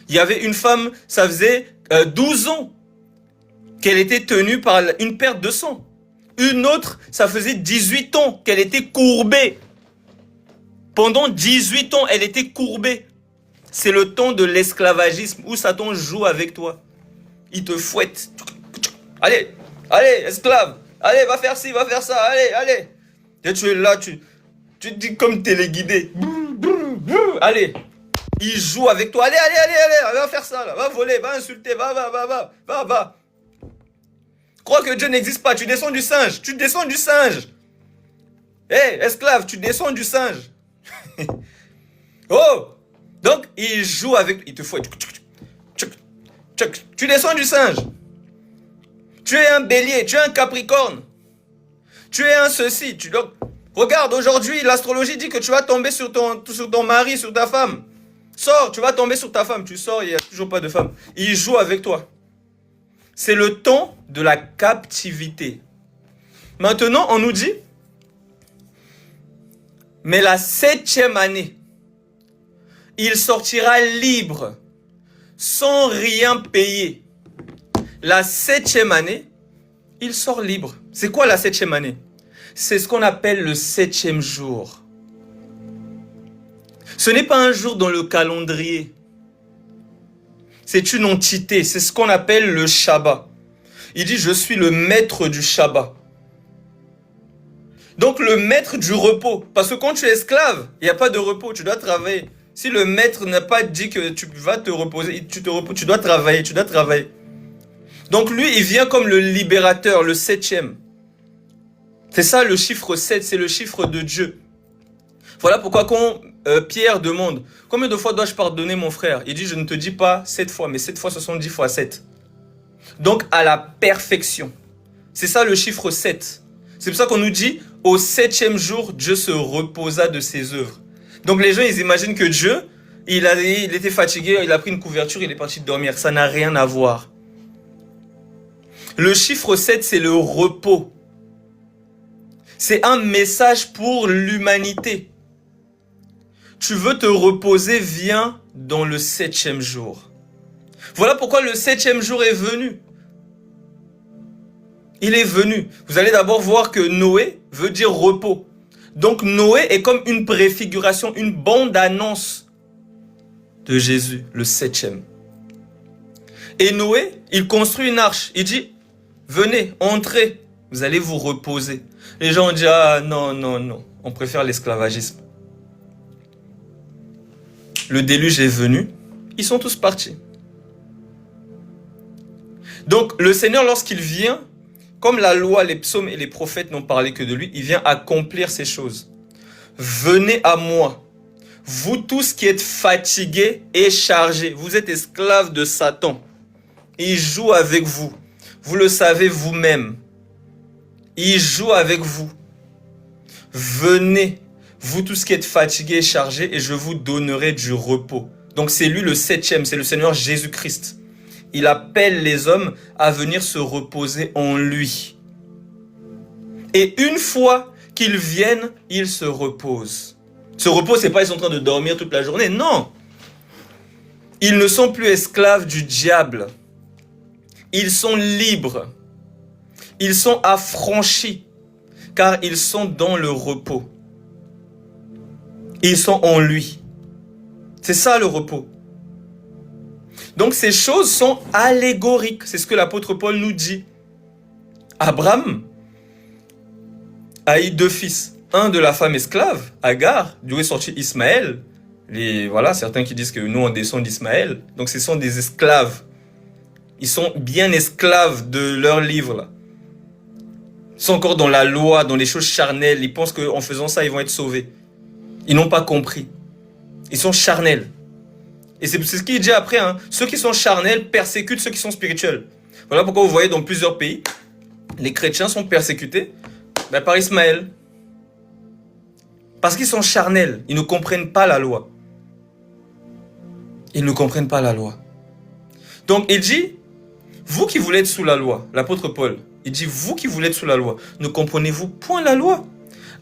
Il y avait une femme, ça faisait 12 ans qu'elle était tenue par une perte de sang. Une autre, ça faisait 18 ans qu'elle était courbée. Pendant 18 ans, elle était courbée. C'est le temps de l'esclavagisme où Satan joue avec toi. Il te fouette. Allez, allez, esclave. Allez, va faire ci, va faire ça. Allez, allez. Et tu es là, tu te dis comme téléguidé. Allez. Il joue avec toi. Allez, allez, allez, allez. Va faire ça, là. Va voler, va insulter. Va. Crois que Dieu n'existe pas. Tu descends du singe. Tu descends du singe. Hé, esclave, tu descends du singe. Oh. Donc, il joue avec... Il te fouette. Tu descends du singe. Tu es un bélier. Tu es un capricorne. Tu es un ceci. Donc, regarde, aujourd'hui, l'astrologie dit que tu vas tomber sur ton mari, sur ta femme. Sors, tu vas tomber sur ta femme. Tu sors, il n'y a toujours pas de femme. Il joue avec toi. C'est le temps de la captivité. Maintenant, on nous dit, mais la 7e année, il sortira libre, sans rien payer. La 7e année, il sort libre. C'est quoi la 7e année? C'est ce qu'on appelle le 7e jour. Ce n'est pas un jour dans le calendrier. C'est une entité, c'est ce qu'on appelle le Shabbat. Il dit, je suis le maître du Shabbat. Donc le maître du repos. Parce que quand tu es esclave, il n'y a pas de repos, tu dois travailler. Si le maître n'a pas dit que tu vas te reposer, tu dois travailler, Donc lui, il vient comme le libérateur, le 7e. C'est ça le chiffre 7, c'est le chiffre de Dieu. Voilà pourquoi quand Pierre demande, combien de fois dois-je pardonner mon frère? Il dit, je ne te dis pas 7 fois, mais 7 fois 70 fois 7. Donc à la perfection. C'est ça le chiffre 7. C'est pour ça qu'on nous dit, au 7e jour, Dieu se reposa de ses œuvres. Donc les gens, ils imaginent que Dieu, il était fatigué, il a pris une couverture, il est parti dormir. Ça n'a rien à voir. Le chiffre 7, c'est le repos. C'est un message pour l'humanité. Tu veux te reposer, viens dans le 7e jour. Voilà pourquoi le 7e jour est venu. Il est venu. Vous allez d'abord voir que Noé veut dire repos. Donc Noé est comme une préfiguration, une bande-annonce de Jésus, le 7e. Et Noé, il construit une arche. Il dit, venez, entrez, vous allez vous reposer. Les gens ont dit, ah non, non, non, on préfère l'esclavagisme. Le déluge est venu, ils sont tous partis. Donc le Seigneur, lorsqu'il vient, comme la loi, les psaumes et les prophètes n'ont parlé que de lui, il vient accomplir ces choses. Venez à moi, vous tous qui êtes fatigués et chargés, vous êtes esclaves de Satan. Il joue avec vous. Vous le savez vous-même. Il joue avec vous. Venez, vous tous qui êtes fatigués et chargés, et je vous donnerai du repos. Donc c'est lui le 7e, c'est le Seigneur Jésus-Christ. Il appelle les hommes à venir se reposer en lui. Et une fois qu'ils viennent, ils se reposent. Se repos, c'est pas ils sont en train de dormir toute la journée, non. Ils ne sont plus esclaves du diable. Ils sont libres. Ils sont affranchis, car ils sont dans le repos. Ils sont en lui. C'est ça le repos. Donc ces choses sont allégoriques. C'est ce que l'apôtre Paul nous dit. Abraham a eu 2 fils. Un de la femme esclave, Agar, d'où est sorti Ismaël. Voilà, certains qui disent que nous on descend d'Ismaël. Donc ce sont des esclaves. Ils sont bien esclaves de leur livre là. Ils sont encore dans la loi, dans les choses charnelles. Ils pensent qu'en faisant ça, ils vont être sauvés. Ils n'ont pas compris. Ils sont charnels. Et c'est ce qu'il dit après. Hein. Ceux qui sont charnels persécutent ceux qui sont spirituels. Voilà pourquoi vous voyez dans plusieurs pays, les chrétiens sont persécutés par Ismaël. Parce qu'ils sont charnels. Ils ne comprennent pas la loi. Ils ne comprennent pas la loi. Donc il dit, vous qui voulez être sous la loi, l'apôtre Paul, il dit, vous qui voulez être sous la loi, ne comprenez-vous point la loi?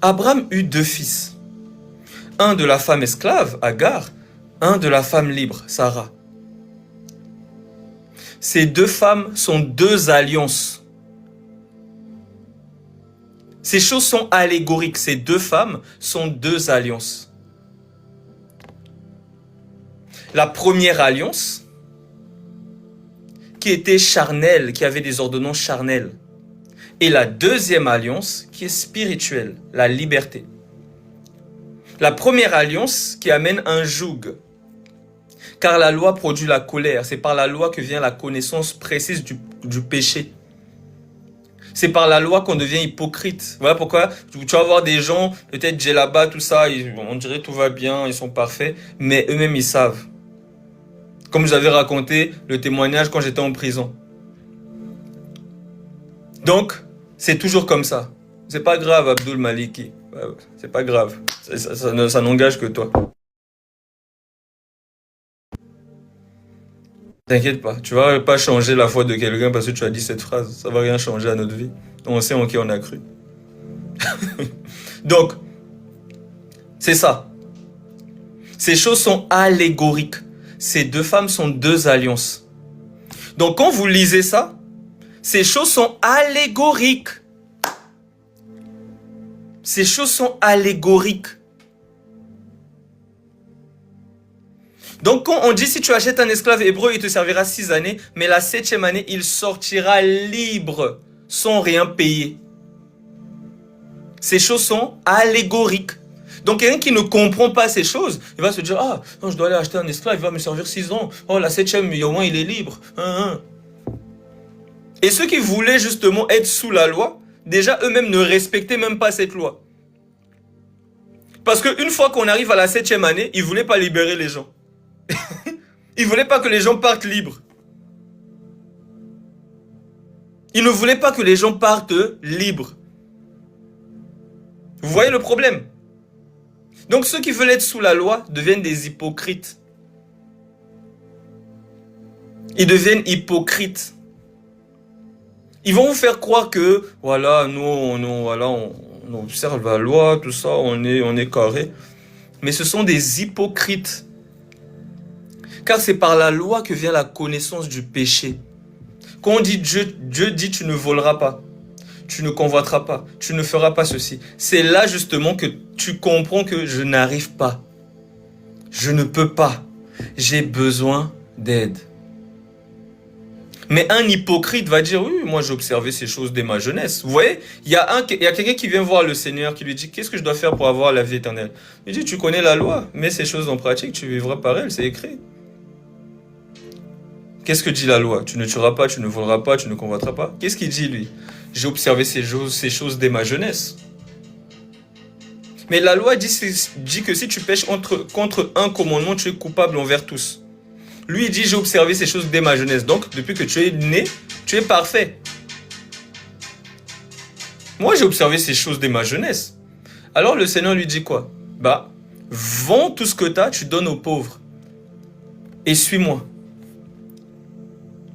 Abraham eut 2 fils. Un de la femme esclave, Agar, un de la femme libre, Sarah. Ces 2 femmes sont 2 alliances. Ces choses sont allégoriques. Ces 2 femmes sont 2 alliances. La première alliance, qui était charnelle, qui avait des ordonnances charnelles. Et la deuxième alliance, qui est spirituelle, la liberté. La première alliance qui amène un joug. Car la loi produit la colère. C'est par la loi que vient la connaissance précise du péché. C'est par la loi qu'on devient hypocrite. Voilà pourquoi tu vas voir des gens, peut-être djellaba, tout ça, on dirait tout va bien, ils sont parfaits, mais eux-mêmes ils savent. Comme j'avais raconté le témoignage quand j'étais en prison. Donc, c'est toujours comme ça. C'est pas grave, Abdul Maliki. C'est pas grave. Ça n'engage que toi. T'inquiète pas, tu vas pas changer la foi de quelqu'un parce que tu as dit cette phrase. Ça va rien changer à notre vie. On sait en qui on a cru. Donc, c'est ça. Ces choses sont allégoriques. Ces 2 femmes sont 2 alliances. Donc quand vous lisez ça, Ces choses sont allégoriques. Ces choses sont allégoriques. Donc quand on dit si tu achètes un esclave hébreu, il te servira 6 années, mais la 7e année, il sortira libre, sans rien payer. Ces choses sont allégoriques. Donc quelqu'un qui ne comprend pas ces choses, il va se dire, ah, non, je dois aller acheter un esclave, il va me servir 6 ans. Oh, la 7e, au moins il est libre. Et ceux qui voulaient justement être sous la loi, déjà eux-mêmes ne respectaient même pas cette loi. Parce qu'une fois qu'on arrive à la 7e année, ils ne voulaient pas libérer les gens. Ils ne voulaient pas que les gens partent libres. Ils ne voulaient pas que les gens partent libres. Vous voyez le problème? Donc ceux qui veulent être sous la loi deviennent des hypocrites. Ils deviennent hypocrites. Ils vont vous faire croire que, voilà, nous, on observe la loi, tout ça, on est carré. Mais ce sont des hypocrites. Car c'est par la loi que vient la connaissance du péché. Quand on dit Dieu dit tu ne voleras pas, tu ne convoiteras pas, tu ne feras pas ceci. C'est là justement que tu comprends que je n'arrive pas. Je ne peux pas. J'ai besoin d'aide. Mais un hypocrite va dire, oui, moi j'ai observé ces choses dès ma jeunesse. Vous voyez, il y a quelqu'un qui vient voir le Seigneur, qui lui dit, qu'est-ce que je dois faire pour avoir la vie éternelle? Il dit, tu connais la loi, mets ces choses en pratique, tu vivras par elle, c'est écrit. Qu'est-ce que dit la loi? Tu ne tueras pas, tu ne voleras pas, tu ne convoiteras pas. Qu'est-ce qu'il dit lui? J'ai observé ces choses dès ma jeunesse. Mais la loi dit que si tu pêches contre un commandement, tu es coupable envers tous. Lui, il dit, j'ai observé ces choses dès ma jeunesse. Donc, depuis que tu es né, tu es parfait. Moi, j'ai observé ces choses dès ma jeunesse. Alors, le Seigneur lui dit quoi? Bah, vends tout ce que tu as, tu donnes aux pauvres. Et suis-moi.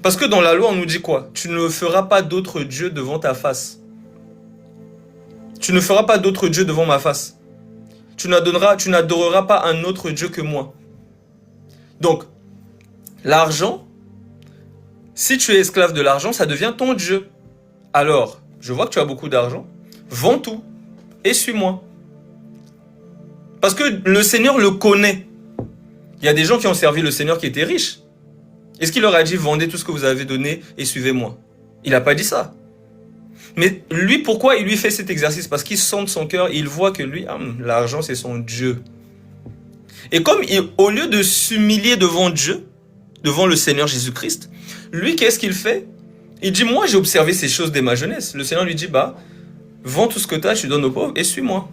Parce que dans la loi, on nous dit quoi? Tu ne feras pas d'autres dieux devant ta face. Tu ne feras pas d'autres dieux devant ma face. Tu n'adoreras pas un autre Dieu que moi. Donc, l'argent, si tu es esclave de l'argent, ça devient ton Dieu. Alors, je vois que tu as beaucoup d'argent, vends tout et suis-moi. Parce que le Seigneur le connaît. Il y a des gens qui ont servi le Seigneur qui étaient riches. Est-ce qu'il leur a dit, vendez tout ce que vous avez donné et suivez-moi? Il n'a pas dit ça. Mais lui, pourquoi il lui fait cet exercice? Parce qu'il sent son cœur, il voit que lui, l'argent c'est son Dieu. Et comme au lieu de s'humilier devant Dieu, devant le Seigneur Jésus-Christ, lui, qu'est-ce qu'il fait? Il dit, moi j'ai observé ces choses dès ma jeunesse. Le Seigneur lui dit, bah, vends tout ce que tu as, tu donnes aux pauvres et suis-moi.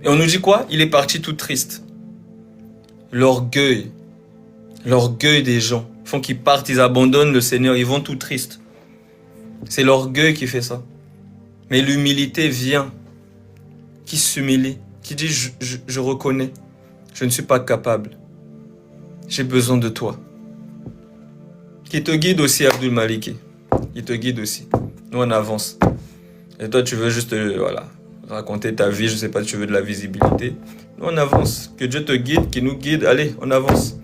Et on nous dit quoi? Il est parti tout triste. L'orgueil des gens font qu'ils partent, ils abandonnent le Seigneur, ils vont tout tristes. C'est l'orgueil qui fait ça. Mais l'humilité vient, qui s'humilie, qui dit je reconnais, je ne suis pas capable. J'ai besoin de toi. Qui te guide aussi, Abdul Maliki. Il te guide aussi. Nous, on avance. Et toi, tu veux juste raconter ta vie, je ne sais pas, tu veux de la visibilité. Nous, on avance. Que Dieu te guide, qu'il nous guide. Allez, on avance.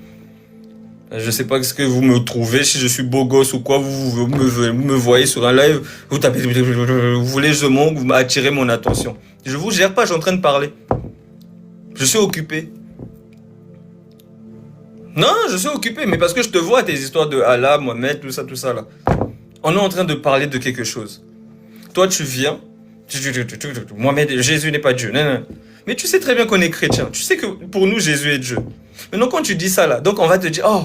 Je ne sais pas ce que vous me trouvez, si je suis beau gosse ou quoi, vous me voyez sur un live, vous tapez, vous voulez vous m'attirez mon attention. Je ne vous gère pas, je suis en train de parler. Je suis occupé. Non, je suis occupé, mais parce que je te vois tes histoires de Allah, Mohamed, tout ça là. On est en train de parler de quelque chose. Toi, tu viens, Mohamed, Jésus n'est pas Dieu. Non. Mais tu sais très bien qu'on est chrétien. Tu sais que pour nous, Jésus est Dieu. Maintenant, quand tu dis ça là, donc on va te dire, oh,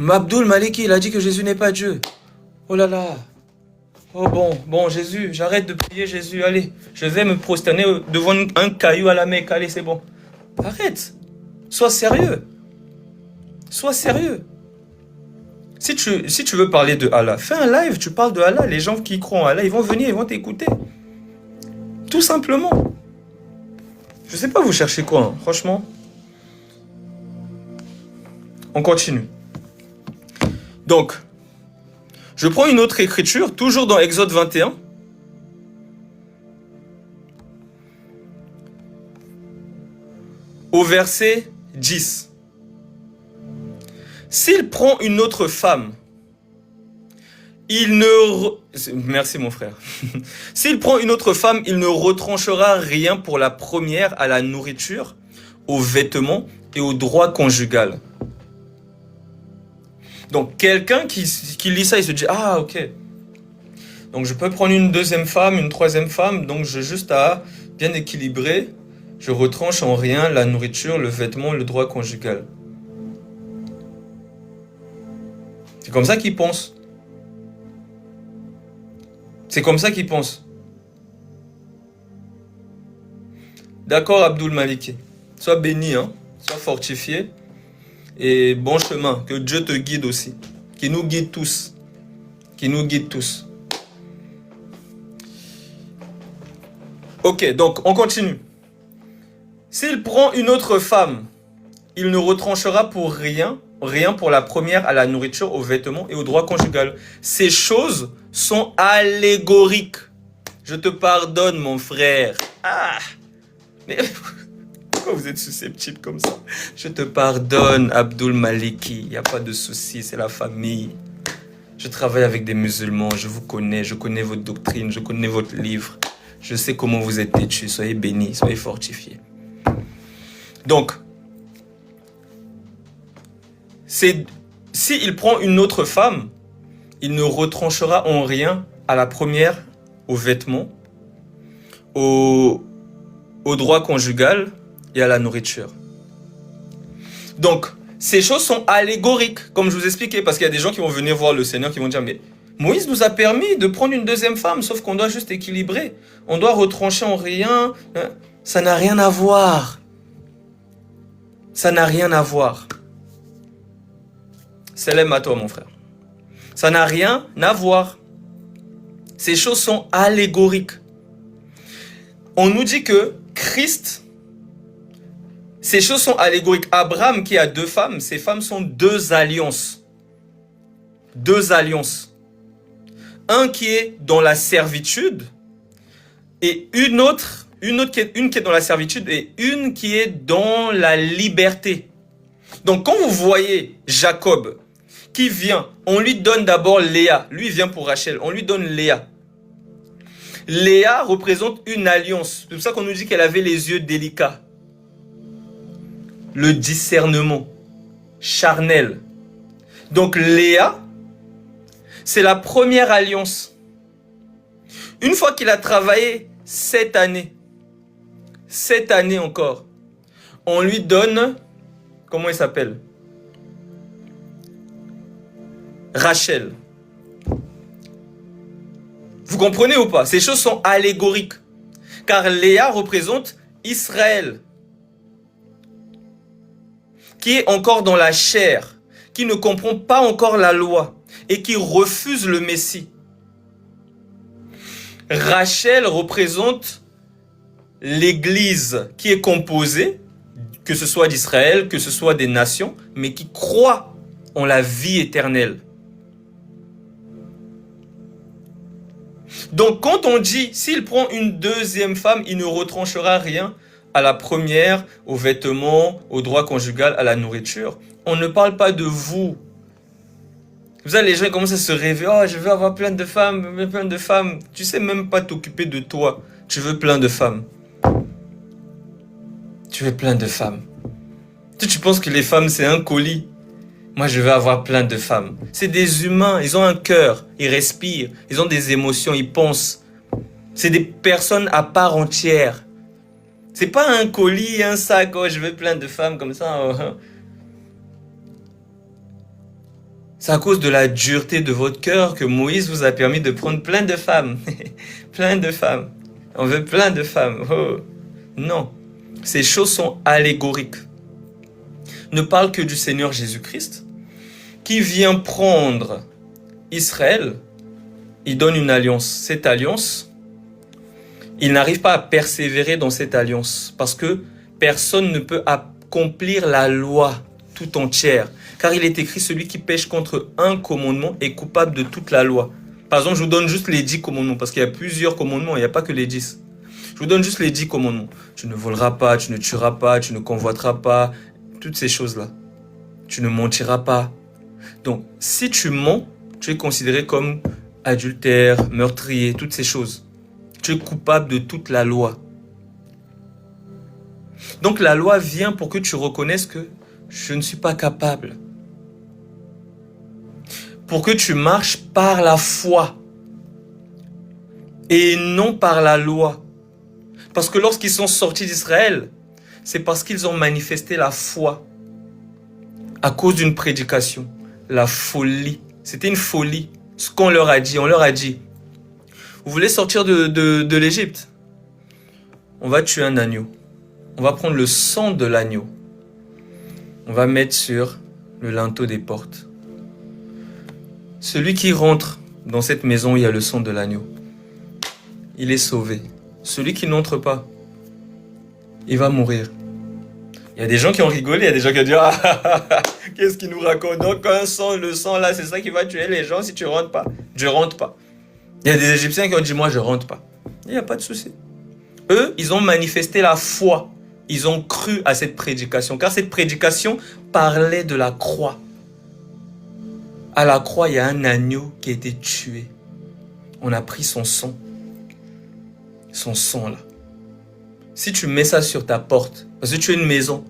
Abdul Maliki, il a dit que Jésus n'est pas Dieu. Oh là là. Oh bon, Jésus, j'arrête de prier Jésus, allez. Je vais me prosterner devant un caillou à la Mecque, allez, c'est bon. Arrête. Sois sérieux. Sois sérieux. Si tu veux parler de Allah, fais un live, tu parles de Allah. Les gens qui croient en Allah, ils vont venir, ils vont t'écouter. Tout simplement. Je sais pas, vous cherchez quoi, hein, franchement. On continue. Donc, je prends une autre écriture, toujours dans Exode 21. Au verset 10. S'il prend une autre femme Merci mon frère. S'il prend une autre femme, il ne retranchera rien pour la première à la nourriture, aux vêtements et au droit conjugal. Donc quelqu'un qui lit ça, il se dit, ah ok, donc je peux prendre une deuxième femme, une troisième femme, donc j'ai juste à bien équilibrer, je retranche en rien la nourriture, le vêtement, le droit conjugal. C'est comme ça qu'il pense. C'est comme ça qu'il pense. D'accord, Abdul Maliki. Sois béni, hein? Sois fortifié. Et bon chemin. Que Dieu te guide aussi. Qu'il nous guide tous. Qu'il nous guide tous. Ok, donc on continue. S'il prend une autre femme, il ne retranchera pour rien pour la première à la nourriture, aux vêtements et au droit conjugal. Ces choses sont allégoriques. Je te pardonne, mon frère. Ah, mais pourquoi vous êtes susceptible comme ça? Je te pardonne, Abdul Maliki. Il n'y a pas de souci, c'est la famille. Je travaille avec des musulmans, je vous connais, je connais votre doctrine, je connais votre livre. Je sais comment vous êtes têtus. Soyez bénis, soyez fortifiés. Donc, s'il prend une autre femme, il ne retranchera en rien à la première, aux vêtements, au droit conjugal et à la nourriture. Donc, ces choses sont allégoriques, comme je vous expliquais, parce qu'il y a des gens qui vont venir voir le Seigneur, qui vont dire, mais Moïse nous a permis de prendre une deuxième femme, sauf qu'on doit juste équilibrer. On doit retrancher en rien. Ça n'a rien à voir. Ça n'a rien à voir. Salam à toi, mon frère. Ça n'a rien à voir. Ces choses sont allégoriques. On nous dit que Christ, ces choses sont allégoriques. Abraham qui a deux femmes, ces femmes sont deux alliances. Deux alliances. Un qui est dans la servitude et une qui est dans la servitude et une qui est dans la liberté. Donc quand vous voyez Jacob qui vient, on lui donne d'abord Léa. Lui vient pour Rachel, on lui donne Léa. Léa représente une alliance. C'est pour ça qu'on nous dit qu'elle avait les yeux délicats. Le discernement charnel. Donc Léa, c'est la première alliance. Une fois qu'il a travaillé 7 années encore, on lui donne, comment il s'appelle? Rachel. Vous comprenez ou pas? Ces choses sont allégoriques. Car Léa représente Israël, qui est encore dans la chair, qui ne comprend pas encore la loi et qui refuse le Messie. Rachel représente l'Église qui est composée, que ce soit d'Israël, que ce soit des nations, mais qui croit en la vie éternelle. Donc quand on dit, s'il prend une deuxième femme, il ne retranchera rien à la première, aux vêtements, au droit conjugal, à la nourriture. On ne parle pas de vous. Vous savez, les gens commencent à se rêver. Oh, je veux avoir plein de femmes, plein de femmes. Tu sais même pas t'occuper de toi. Tu veux plein de femmes. Tu veux plein de femmes. Tu penses que les femmes, c'est un colis. Moi, je veux avoir plein de femmes. C'est des humains. Ils ont un cœur. Ils respirent. Ils ont des émotions. Ils pensent. C'est des personnes à part entière. C'est pas un colis, un sac. Oh, je veux plein de femmes comme ça. Oh. C'est à cause de la dureté de votre cœur que Moïse vous a permis de prendre plein de femmes. Plein de femmes. On veut plein de femmes. Oh. Non. Ces choses sont allégoriques. Ne parle que du Seigneur Jésus-Christ qui vient prendre Israël. Il donne une alliance. Cette alliance, il n'arrive pas à persévérer dans cette alliance parce que personne ne peut accomplir la loi tout entière. Car il est écrit, celui qui pêche contre un commandement est coupable de toute la loi. Par exemple, je vous donne juste les 10 commandements, parce qu'il y a plusieurs commandements, il n'y a pas que les 10. Je vous donne juste les 10 commandements. Tu ne voleras pas, tu ne tueras pas, tu ne convoiteras pas, toutes ces choses-là. Tu ne mentiras pas. Donc, si tu mens, tu es considéré comme adultère, meurtrier, toutes ces choses. Tu es coupable de toute la loi. Donc la loi vient pour que tu reconnaisses que je ne suis pas capable. Pour que tu marches par la foi et non par la loi. Parce que lorsqu'ils sont sortis d'Israël, c'est parce qu'ils ont manifesté la foi à cause d'une prédication. La folie. C'était une folie. Ce qu'on leur a dit, on leur a dit, vous voulez sortir de l'Égypte? On va tuer un agneau. On va prendre le sang de l'agneau. On va mettre sur le linteau des portes. Celui qui rentre dans cette maison où il y a le sang de l'agneau, il est sauvé. Celui qui n'entre pas, il va mourir. Il y a des gens qui ont rigolé, il y a des gens qui ont dit qu'est-ce qu'il nous raconte? Donc le sang là, c'est ça qui va tuer les gens si tu rentres pas. Je rentre pas. Il y a des Égyptiens qui ont dit moi je rentre pas. Il n'y a pas de souci. Eux, ils ont manifesté la foi. Ils ont cru à cette prédication, car cette prédication parlait de la croix. À la croix, il y a un agneau qui a été tué. On a pris son sang. Son sang là. Si tu mets ça sur ta porte, parce que tu as une maison,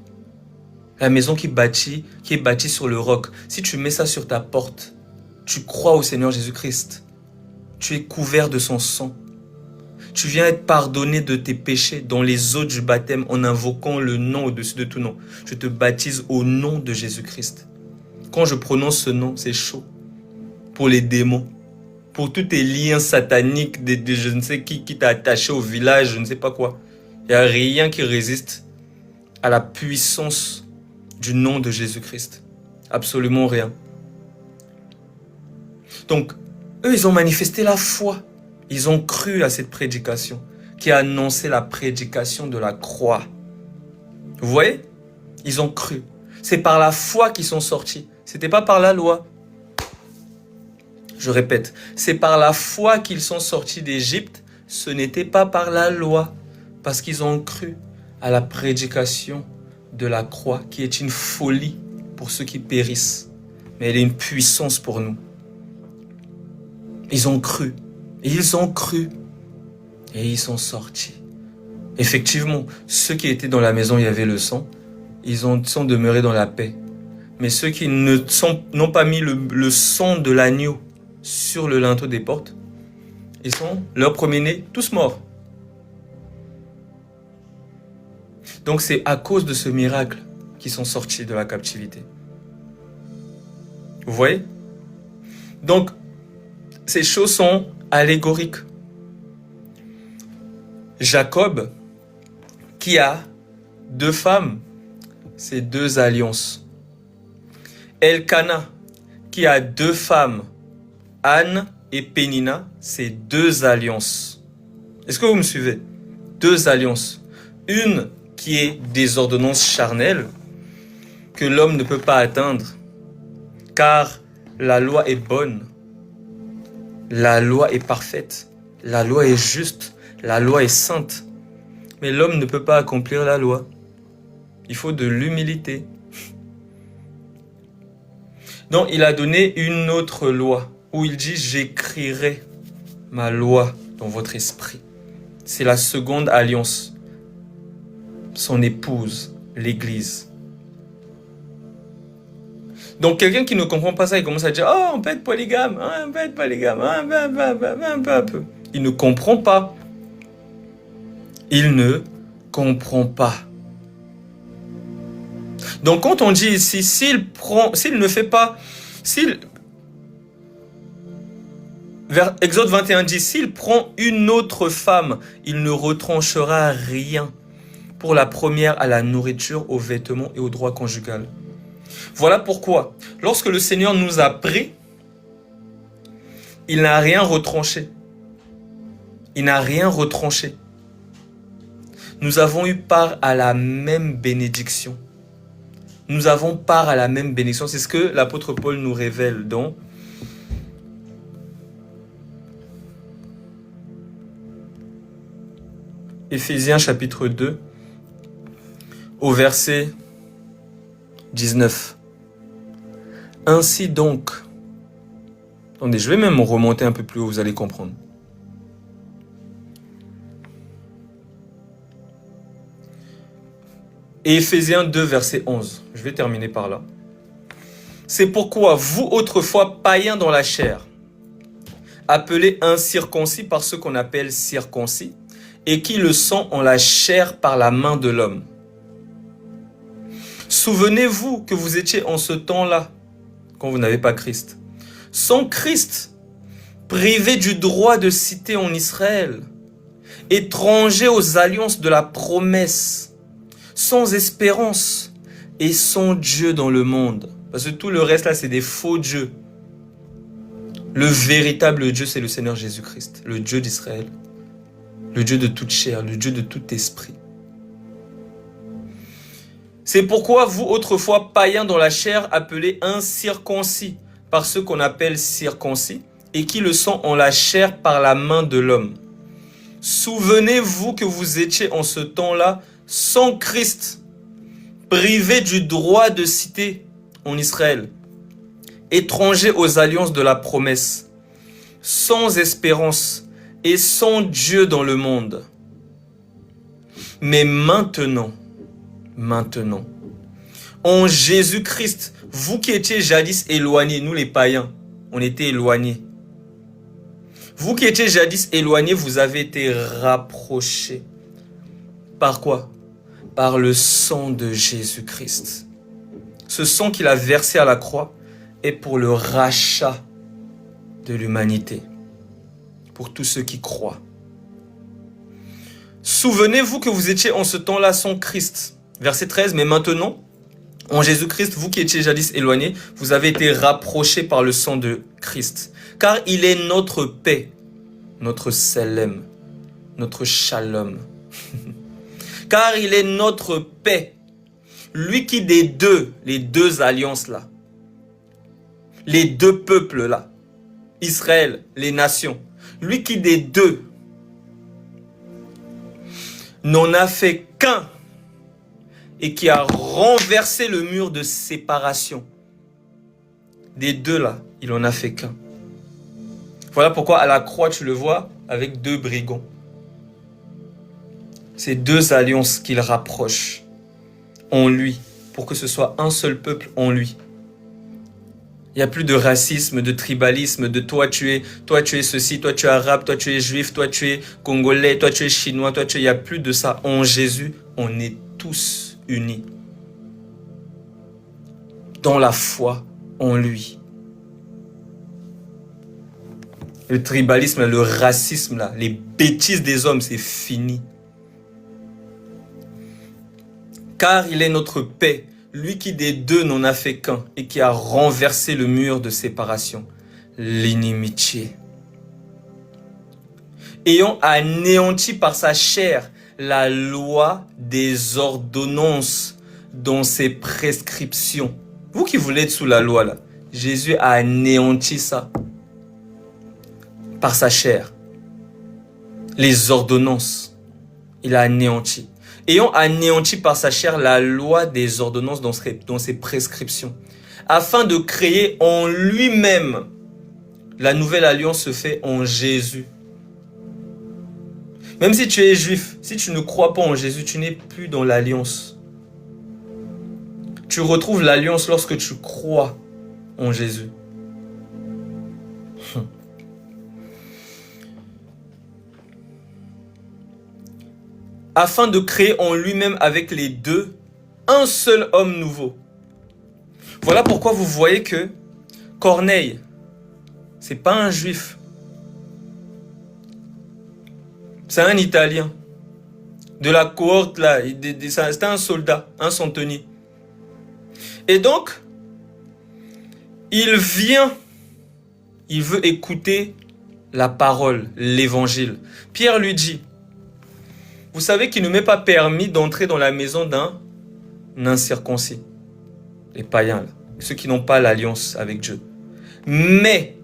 la maison qui est bâtie sur le roc, si tu mets ça sur ta porte, tu crois au Seigneur Jésus-Christ, tu es couvert de son sang. Tu viens être pardonné de tes péchés dans les eaux du baptême en invoquant le nom au-dessus de tout nom. Je te baptise au nom de Jésus-Christ. Quand je prononce ce nom, c'est chaud. Pour les démons, pour tous tes liens sataniques, de je ne sais qui t'a attaché au village, je ne sais pas quoi. Il n'y a rien qui résiste à la puissance du nom de Jésus-Christ. Absolument rien. Donc, eux, ils ont manifesté la foi. Ils ont cru à cette prédication qui a annoncé la prédication de la croix. Vous voyez? Ils ont cru. C'est par la foi qu'ils sont sortis. Ce n'était pas par la loi. Je répète, c'est par la foi qu'ils sont sortis d'Égypte. Ce n'était pas par la loi. Parce qu'ils ont cru à la prédication de la croix qui est une folie pour ceux qui périssent. Mais elle est une puissance pour nous. Ils ont cru. Et ils ont cru. Et ils sont sortis. Effectivement, ceux qui étaient dans la maison, il y avait le sang. Ils sont demeurés dans la paix. Mais ceux qui n'ont pas mis le sang de l'agneau sur le linteau des portes, ils sont, leurs premiers-nés, tous morts. Donc c'est à cause de ce miracle qu'ils sont sortis de la captivité. Vous voyez? Donc, ces choses sont allégoriques. Jacob, qui a 2 femmes, c'est 2 alliances. Elkana, qui a 2 femmes, Anne et Pénina, c'est 2 alliances. Est-ce que vous me suivez? 2 alliances. Une qui est des ordonnances charnelles que l'homme ne peut pas atteindre, car la loi est bonne, la loi est parfaite, la loi est juste, la loi est sainte. Mais l'homme ne peut pas accomplir la loi. Il faut de l'humilité. Donc il a donné une autre loi, où il dit « J'écrirai ma loi dans votre esprit ». C'est la seconde alliance. Son épouse, l'Église. Donc quelqu'un qui ne comprend pas ça, il commence à dire « Oh, on peut être polygame, on peut être polygame, un peu. » Il ne comprend pas. Il ne comprend pas. Donc quand on dit ici, s'il ne fait pas, vers Exode 21 dit, s'il prend une autre femme, il ne retranchera rien. Pour la première, à la nourriture, aux vêtements et au droit conjugal. Voilà pourquoi, lorsque le Seigneur nous a pris, il n'a rien retranché. Il n'a rien retranché. Nous avons eu part à la même bénédiction. Nous avons part à la même bénédiction. C'est ce que l'apôtre Paul nous révèle dans Éphésiens chapitre 2. Au verset 19. Ainsi donc, Attendez, je vais même remonter un peu plus haut, vous allez comprendre. Et Éphésiens 2, verset 11. Je vais terminer par là. C'est pourquoi vous, autrefois païens dans la chair, appelés incirconcis par ceux qu'on appelle circoncis, et qui le sont en la chair par la main de l'homme. Souvenez-vous que vous étiez en ce temps-là, quand vous n'avez pas Christ, sans Christ, privés du droit de cité en Israël, étrangers aux alliances de la promesse, sans espérance et sans Dieu dans le monde. Parce que tout le reste là, c'est des faux dieux. Le véritable Dieu, c'est le Seigneur Jésus-Christ, le Dieu d'Israël, le Dieu de toute chair, le Dieu de tout esprit. C'est pourquoi vous, autrefois païens dans la chair, appelés incirconcis par ceux qu'on appelle circoncis, et qui le sont en la chair par la main de l'homme. Souvenez-vous que vous étiez en ce temps-là sans Christ, privés du droit de cité en Israël, étrangers aux alliances de la promesse, sans espérance et sans Dieu dans le monde. Mais maintenant, en Jésus-Christ, vous qui étiez jadis éloignés, nous les païens, on était éloignés. Vous qui étiez jadis éloignés, vous avez été rapprochés. Par quoi? Par le sang de Jésus-Christ. Ce sang qu'il a versé à la croix est pour le rachat de l'humanité, pour tous ceux qui croient. Souvenez-vous que vous étiez en ce temps-là sans Christ. Verset 13, mais maintenant, en Jésus-Christ, vous qui étiez jadis éloignés, vous avez été rapprochés par le sang de Christ. Car il est notre paix, notre Selem, notre Shalom. Car il est notre paix, lui qui des deux, les deux alliances là, les deux peuples là, Israël, les nations, lui qui des deux n'en a fait qu'un et qui a renversé le mur de séparation. Des deux là, il en a fait qu'un. Voilà pourquoi à la croix, tu le vois, avec deux brigands. C'est deux alliances qu'il rapproche en lui, pour que ce soit un seul peuple en lui. Il n'y a plus de racisme, de tribalisme, de toi tu es ceci, toi tu es arabe, toi tu es juif, toi tu es congolais, toi tu es chinois, toi tu es... Il n'y a plus de ça. En Jésus, on est tous unis. Dans la foi en lui. Le tribalisme, le racisme, là, les bêtises des hommes, c'est fini. Car il est notre paix, lui qui des deux n'en a fait qu'un et qui a renversé le mur de séparation, l'inimitié. Ayant anéanti par sa chair la loi des ordonnances dans ses prescriptions. Vous qui voulez être sous la loi là, Jésus a anéanti ça par sa chair. Les ordonnances, il a anéanti. Ayant anéanti par sa chair la loi des ordonnances dans ses prescriptions, afin de créer en lui-même, la nouvelle alliance se fait en Jésus. Même si tu es juif, si tu ne crois pas en Jésus, tu n'es plus dans l'alliance. Tu retrouves l'alliance lorsque tu crois en Jésus. Afin de créer en lui-même avec les deux un seul homme nouveau. Voilà pourquoi vous voyez que Corneille, c'est pas un juif. C'est un Italien. De la cohorte là, c'était un soldat, un centenier. Et donc, il vient, il veut écouter la parole, l'évangile. Pierre lui dit, vous savez qu'il ne m'est pas permis d'entrer dans la maison d'un incirconcis. Les païens, là, ceux qui n'ont pas l'alliance avec Dieu. Mais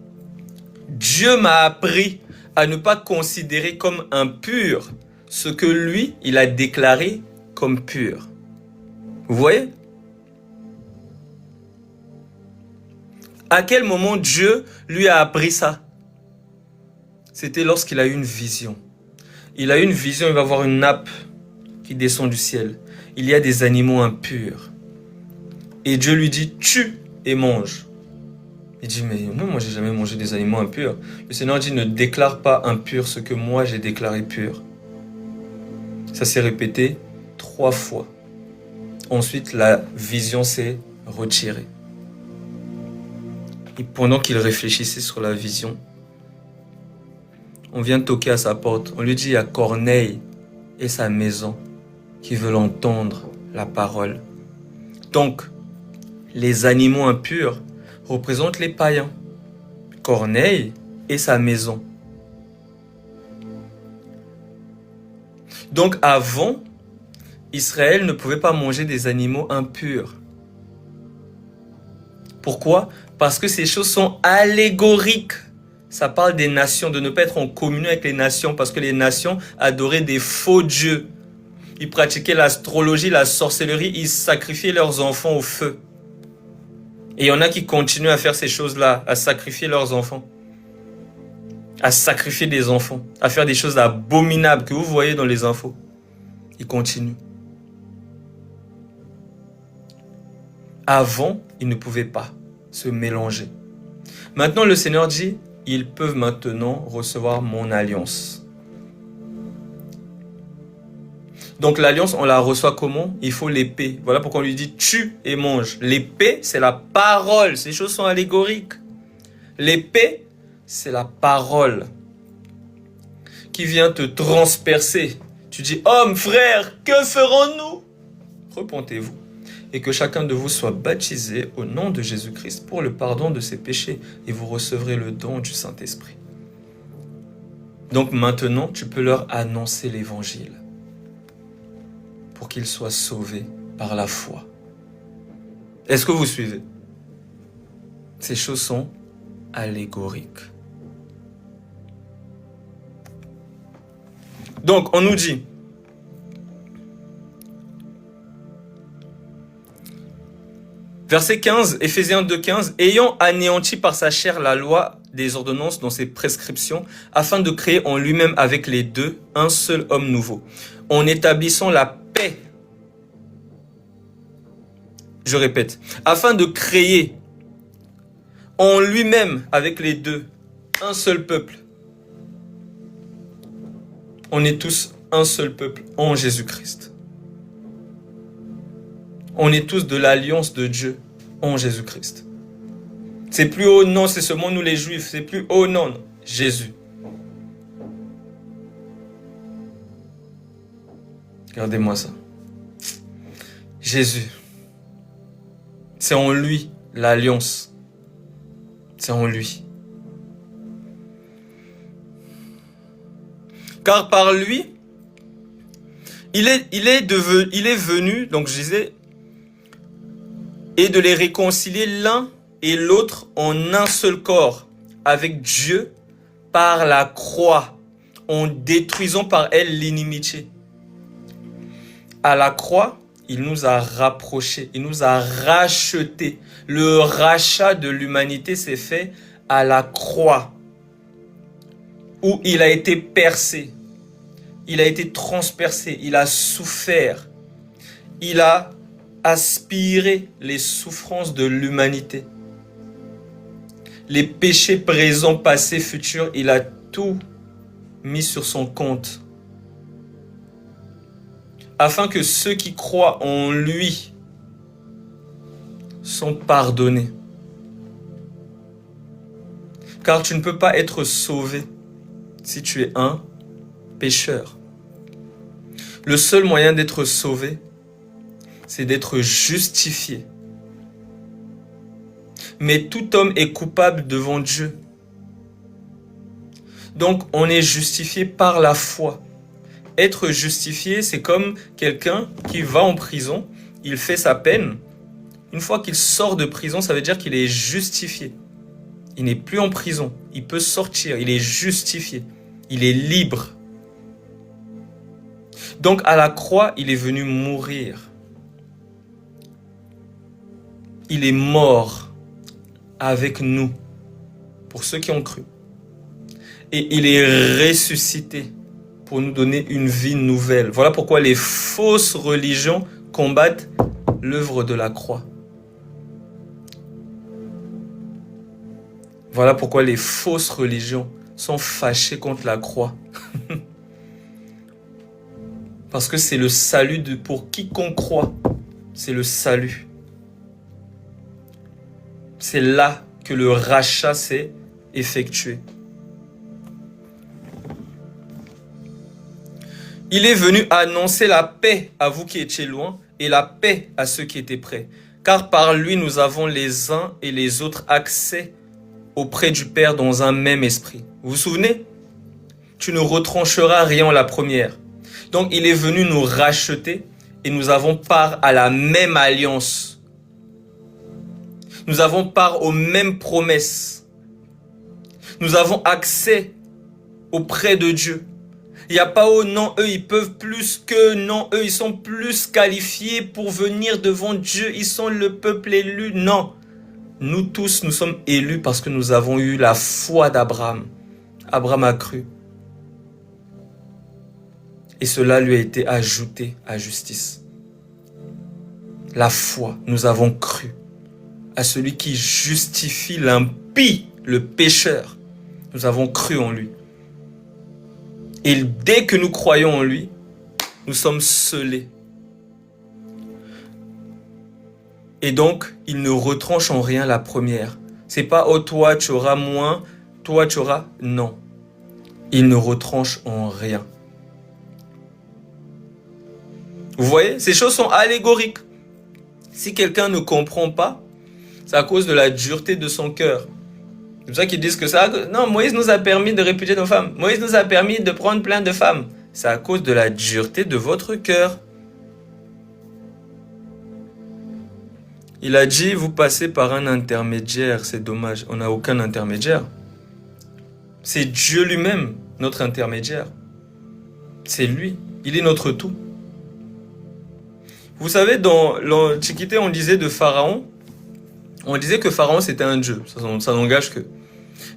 Dieu m'a appris à ne pas considérer comme impur ce que lui, il a déclaré comme pur. Vous voyez? À quel moment Dieu lui a appris ça? C'était lorsqu'il a eu une vision. Il a eu une vision, il va voir une nappe qui descend du ciel. Il y a des animaux impurs. Et Dieu lui dit, tue et mange. Il dit, mais non, moi j'ai jamais mangé des animaux impurs. Le Seigneur dit, ne déclare pas impur ce que moi j'ai déclaré pur. Ça s'est répété 3 fois. Ensuite, la vision s'est retirée. Et pendant qu'il réfléchissait sur la vision, on vient toquer à sa porte. On lui dit, il y a Corneille et sa maison qui veulent entendre la parole. Donc, les animaux impurs représentent les païens. Corneille et sa maison. Donc avant, Israël ne pouvait pas manger des animaux impurs. Pourquoi? Parce que ces choses sont allégoriques. Ça parle des nations, de ne pas être en communion avec les nations, parce que les nations adoraient des faux dieux. Ils pratiquaient l'astrologie, la sorcellerie, ils sacrifiaient leurs enfants au feu. Et il y en a qui continuent à faire ces choses-là, à sacrifier leurs enfants. À sacrifier des enfants, à faire des choses abominables que vous voyez dans les infos. Ils continuent. Avant, ils ne pouvaient pas se mélanger. Maintenant, le Seigneur dit, ils peuvent maintenant recevoir mon alliance. Donc l'alliance, on la reçoit comment? Il faut l'épée. Voilà pourquoi on lui dit, tue et mange. L'épée, c'est la parole. Ces choses sont allégoriques. L'épée, c'est la parole qui vient te transpercer. Tu dis, homme, frère, que ferons-nous? Repentez-vous et que chacun de vous soit baptisé au nom de Jésus-Christ pour le pardon de ses péchés et vous recevrez le don du Saint-Esprit. Donc maintenant, tu peux leur annoncer l'évangile pour qu'ils soient sauvés par la foi. Est-ce que vous suivez? Ces choses sont allégoriques. Donc, on nous dit, verset 15, Éphésiens 2,15, ayant anéanti par sa chair la loi des ordonnances dans ses prescriptions, afin de créer en lui-même avec les deux un seul homme nouveau, en établissant la paix. Je répète, afin de créer en lui-même avec les deux un seul peuple. On est tous un seul peuple en Jésus-Christ. On est tous de l'alliance de Dieu en Jésus-Christ. C'est plus haut, non, c'est seulement nous les Juifs. C'est plus haut, non, Jésus. Regardez-moi ça. Jésus. C'est en lui l'alliance. C'est en lui. Car par lui, il est venu, donc je disais, et de les réconcilier l'un et l'autre en un seul corps avec Dieu par la croix, en détruisant par elle l'inimitié. À la croix, il nous a rapprochés, il nous a rachetés. Le rachat de l'humanité s'est fait à la croix, où il a été percé, il a été transpercé, il a souffert, il a aspiré les souffrances de l'humanité. Les péchés présents, passés, futurs, il a tout mis sur son compte. Afin que ceux qui croient en lui sont pardonnés. Car tu ne peux pas être sauvé si tu es un pécheur. Le seul moyen d'être sauvé, c'est d'être justifié. Mais tout homme est coupable devant Dieu. Donc on est justifié par la foi. Être justifié, c'est comme quelqu'un qui va en prison, il fait sa peine. Une fois qu'il sort de prison, ça veut dire qu'il est justifié. Il n'est plus en prison, il peut sortir, il est justifié, il est libre. Donc à la croix, il est venu mourir. Il est mort avec nous, pour ceux qui ont cru. Et il est ressuscité pour nous donner une vie nouvelle. Voilà pourquoi les fausses religions combattent l'œuvre de la croix. Voilà pourquoi les fausses religions sont fâchées contre la croix. Parce que c'est le salut pour quiconque croit. C'est le salut. C'est là que le rachat s'est effectué. Il est venu annoncer la paix à vous qui étiez loin et la paix à ceux qui étaient près. Car par lui, nous avons les uns et les autres accès auprès du Père dans un même esprit. Vous vous souvenez? Tu ne retrancheras rien en la première. Donc, il est venu nous racheter et nous avons part à la même alliance. Nous avons part aux mêmes promesses. Nous avons accès auprès de Dieu. Il n'y a pas oh non, eux ils peuvent plus que non, eux ils sont plus qualifiés pour venir devant Dieu, ils sont le peuple élu. Non, nous tous nous sommes élus parce que nous avons eu la foi d'Abraham. Abraham a cru. Et cela lui a été ajouté à justice. La foi, nous avons cru à celui qui justifie l'impie, le pécheur. Nous avons cru en lui. Et dès que nous croyons en lui, nous sommes scellés. Et donc, il ne retranche en rien la première. C'est pas, oh toi tu auras moins, toi tu auras... Non. Il ne retranche en rien. Vous voyez, ces choses sont allégoriques. Si quelqu'un ne comprend pas, c'est à cause de la dureté de son cœur. C'est pour ça qu'ils disent que ça... Non, Moïse nous a permis de répudier nos femmes. Moïse nous a permis de prendre plein de femmes. C'est à cause de la dureté de votre cœur. Il a dit, vous passez par un intermédiaire. C'est dommage, on n'a aucun intermédiaire. C'est Dieu lui-même, notre intermédiaire. C'est lui, il est notre tout. Vous savez, dans l'Antiquité, on disait de Pharaon, on disait que Pharaon c'était un dieu, ça n'engage que.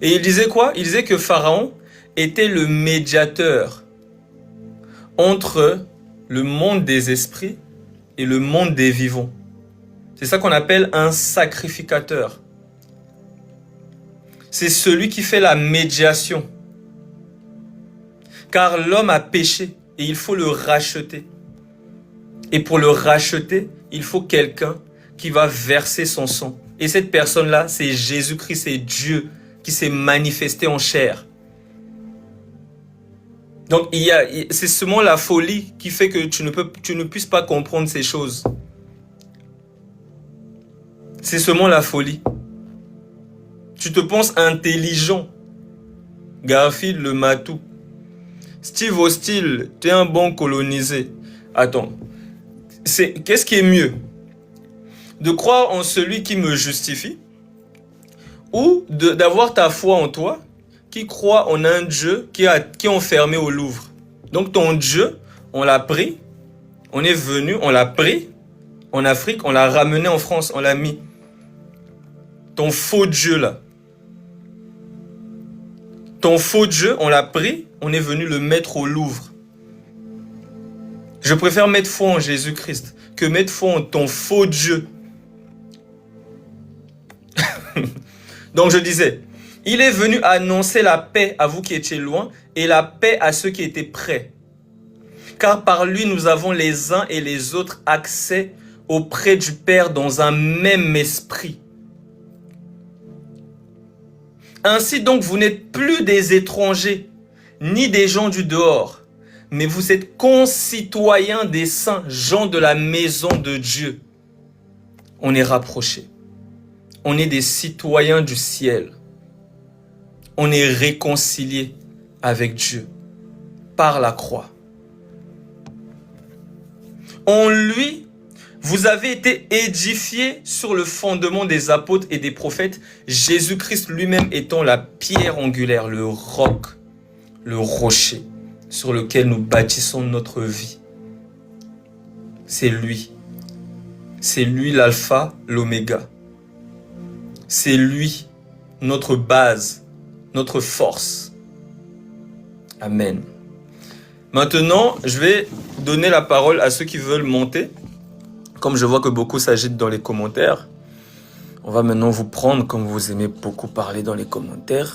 Et il disait quoi? Il disait que Pharaon était le médiateur entre le monde des esprits et le monde des vivants. C'est ça qu'on appelle un sacrificateur. C'est celui qui fait la médiation. Car l'homme a péché et il faut le racheter. Et pour le racheter, il faut quelqu'un qui va verser son sang. Et cette personne-là, c'est Jésus-Christ, c'est Dieu qui s'est manifesté en chair. Donc, c'est seulement la folie qui fait que tu ne puisses pas comprendre ces choses. C'est seulement la folie. Tu te penses intelligent. Garfield le matou. Steve Austin, tu es un bon colonisé. Attends. Qu'est-ce qui est mieux? De croire en celui qui me justifie ou d'avoir ta foi en toi qui croit en un Dieu qui est enfermé au Louvre. Donc ton Dieu, on l'a pris, on est venu, on l'a pris en Afrique, on l'a ramené en France, on l'a mis. Ton faux Dieu là. Ton faux Dieu, on l'a pris, on est venu le mettre au Louvre. Je préfère mettre foi en Jésus-Christ que mettre foi en ton faux Dieu. Donc je disais, il est venu annoncer la paix à vous qui étiez loin et la paix à ceux qui étaient près. Car par lui nous avons les uns et les autres accès auprès du Père dans un même esprit. Ainsi donc vous n'êtes plus des étrangers, ni des gens du dehors, mais vous êtes concitoyens des saints, gens de la maison de Dieu. On est rapprochés. On est des citoyens du ciel. On est réconciliés avec Dieu par la croix. En lui, vous avez été édifiés sur le fondement des apôtres et des prophètes, Jésus-Christ lui-même étant la pierre angulaire, le roc, le rocher sur lequel nous bâtissons notre vie. C'est lui. C'est lui l'alpha, l'oméga. C'est lui, notre base, notre force. Amen. Maintenant, je vais donner la parole à ceux qui veulent monter. Comme je vois que beaucoup s'agitent dans les commentaires, on va maintenant vous prendre, comme vous aimez beaucoup parler dans les commentaires.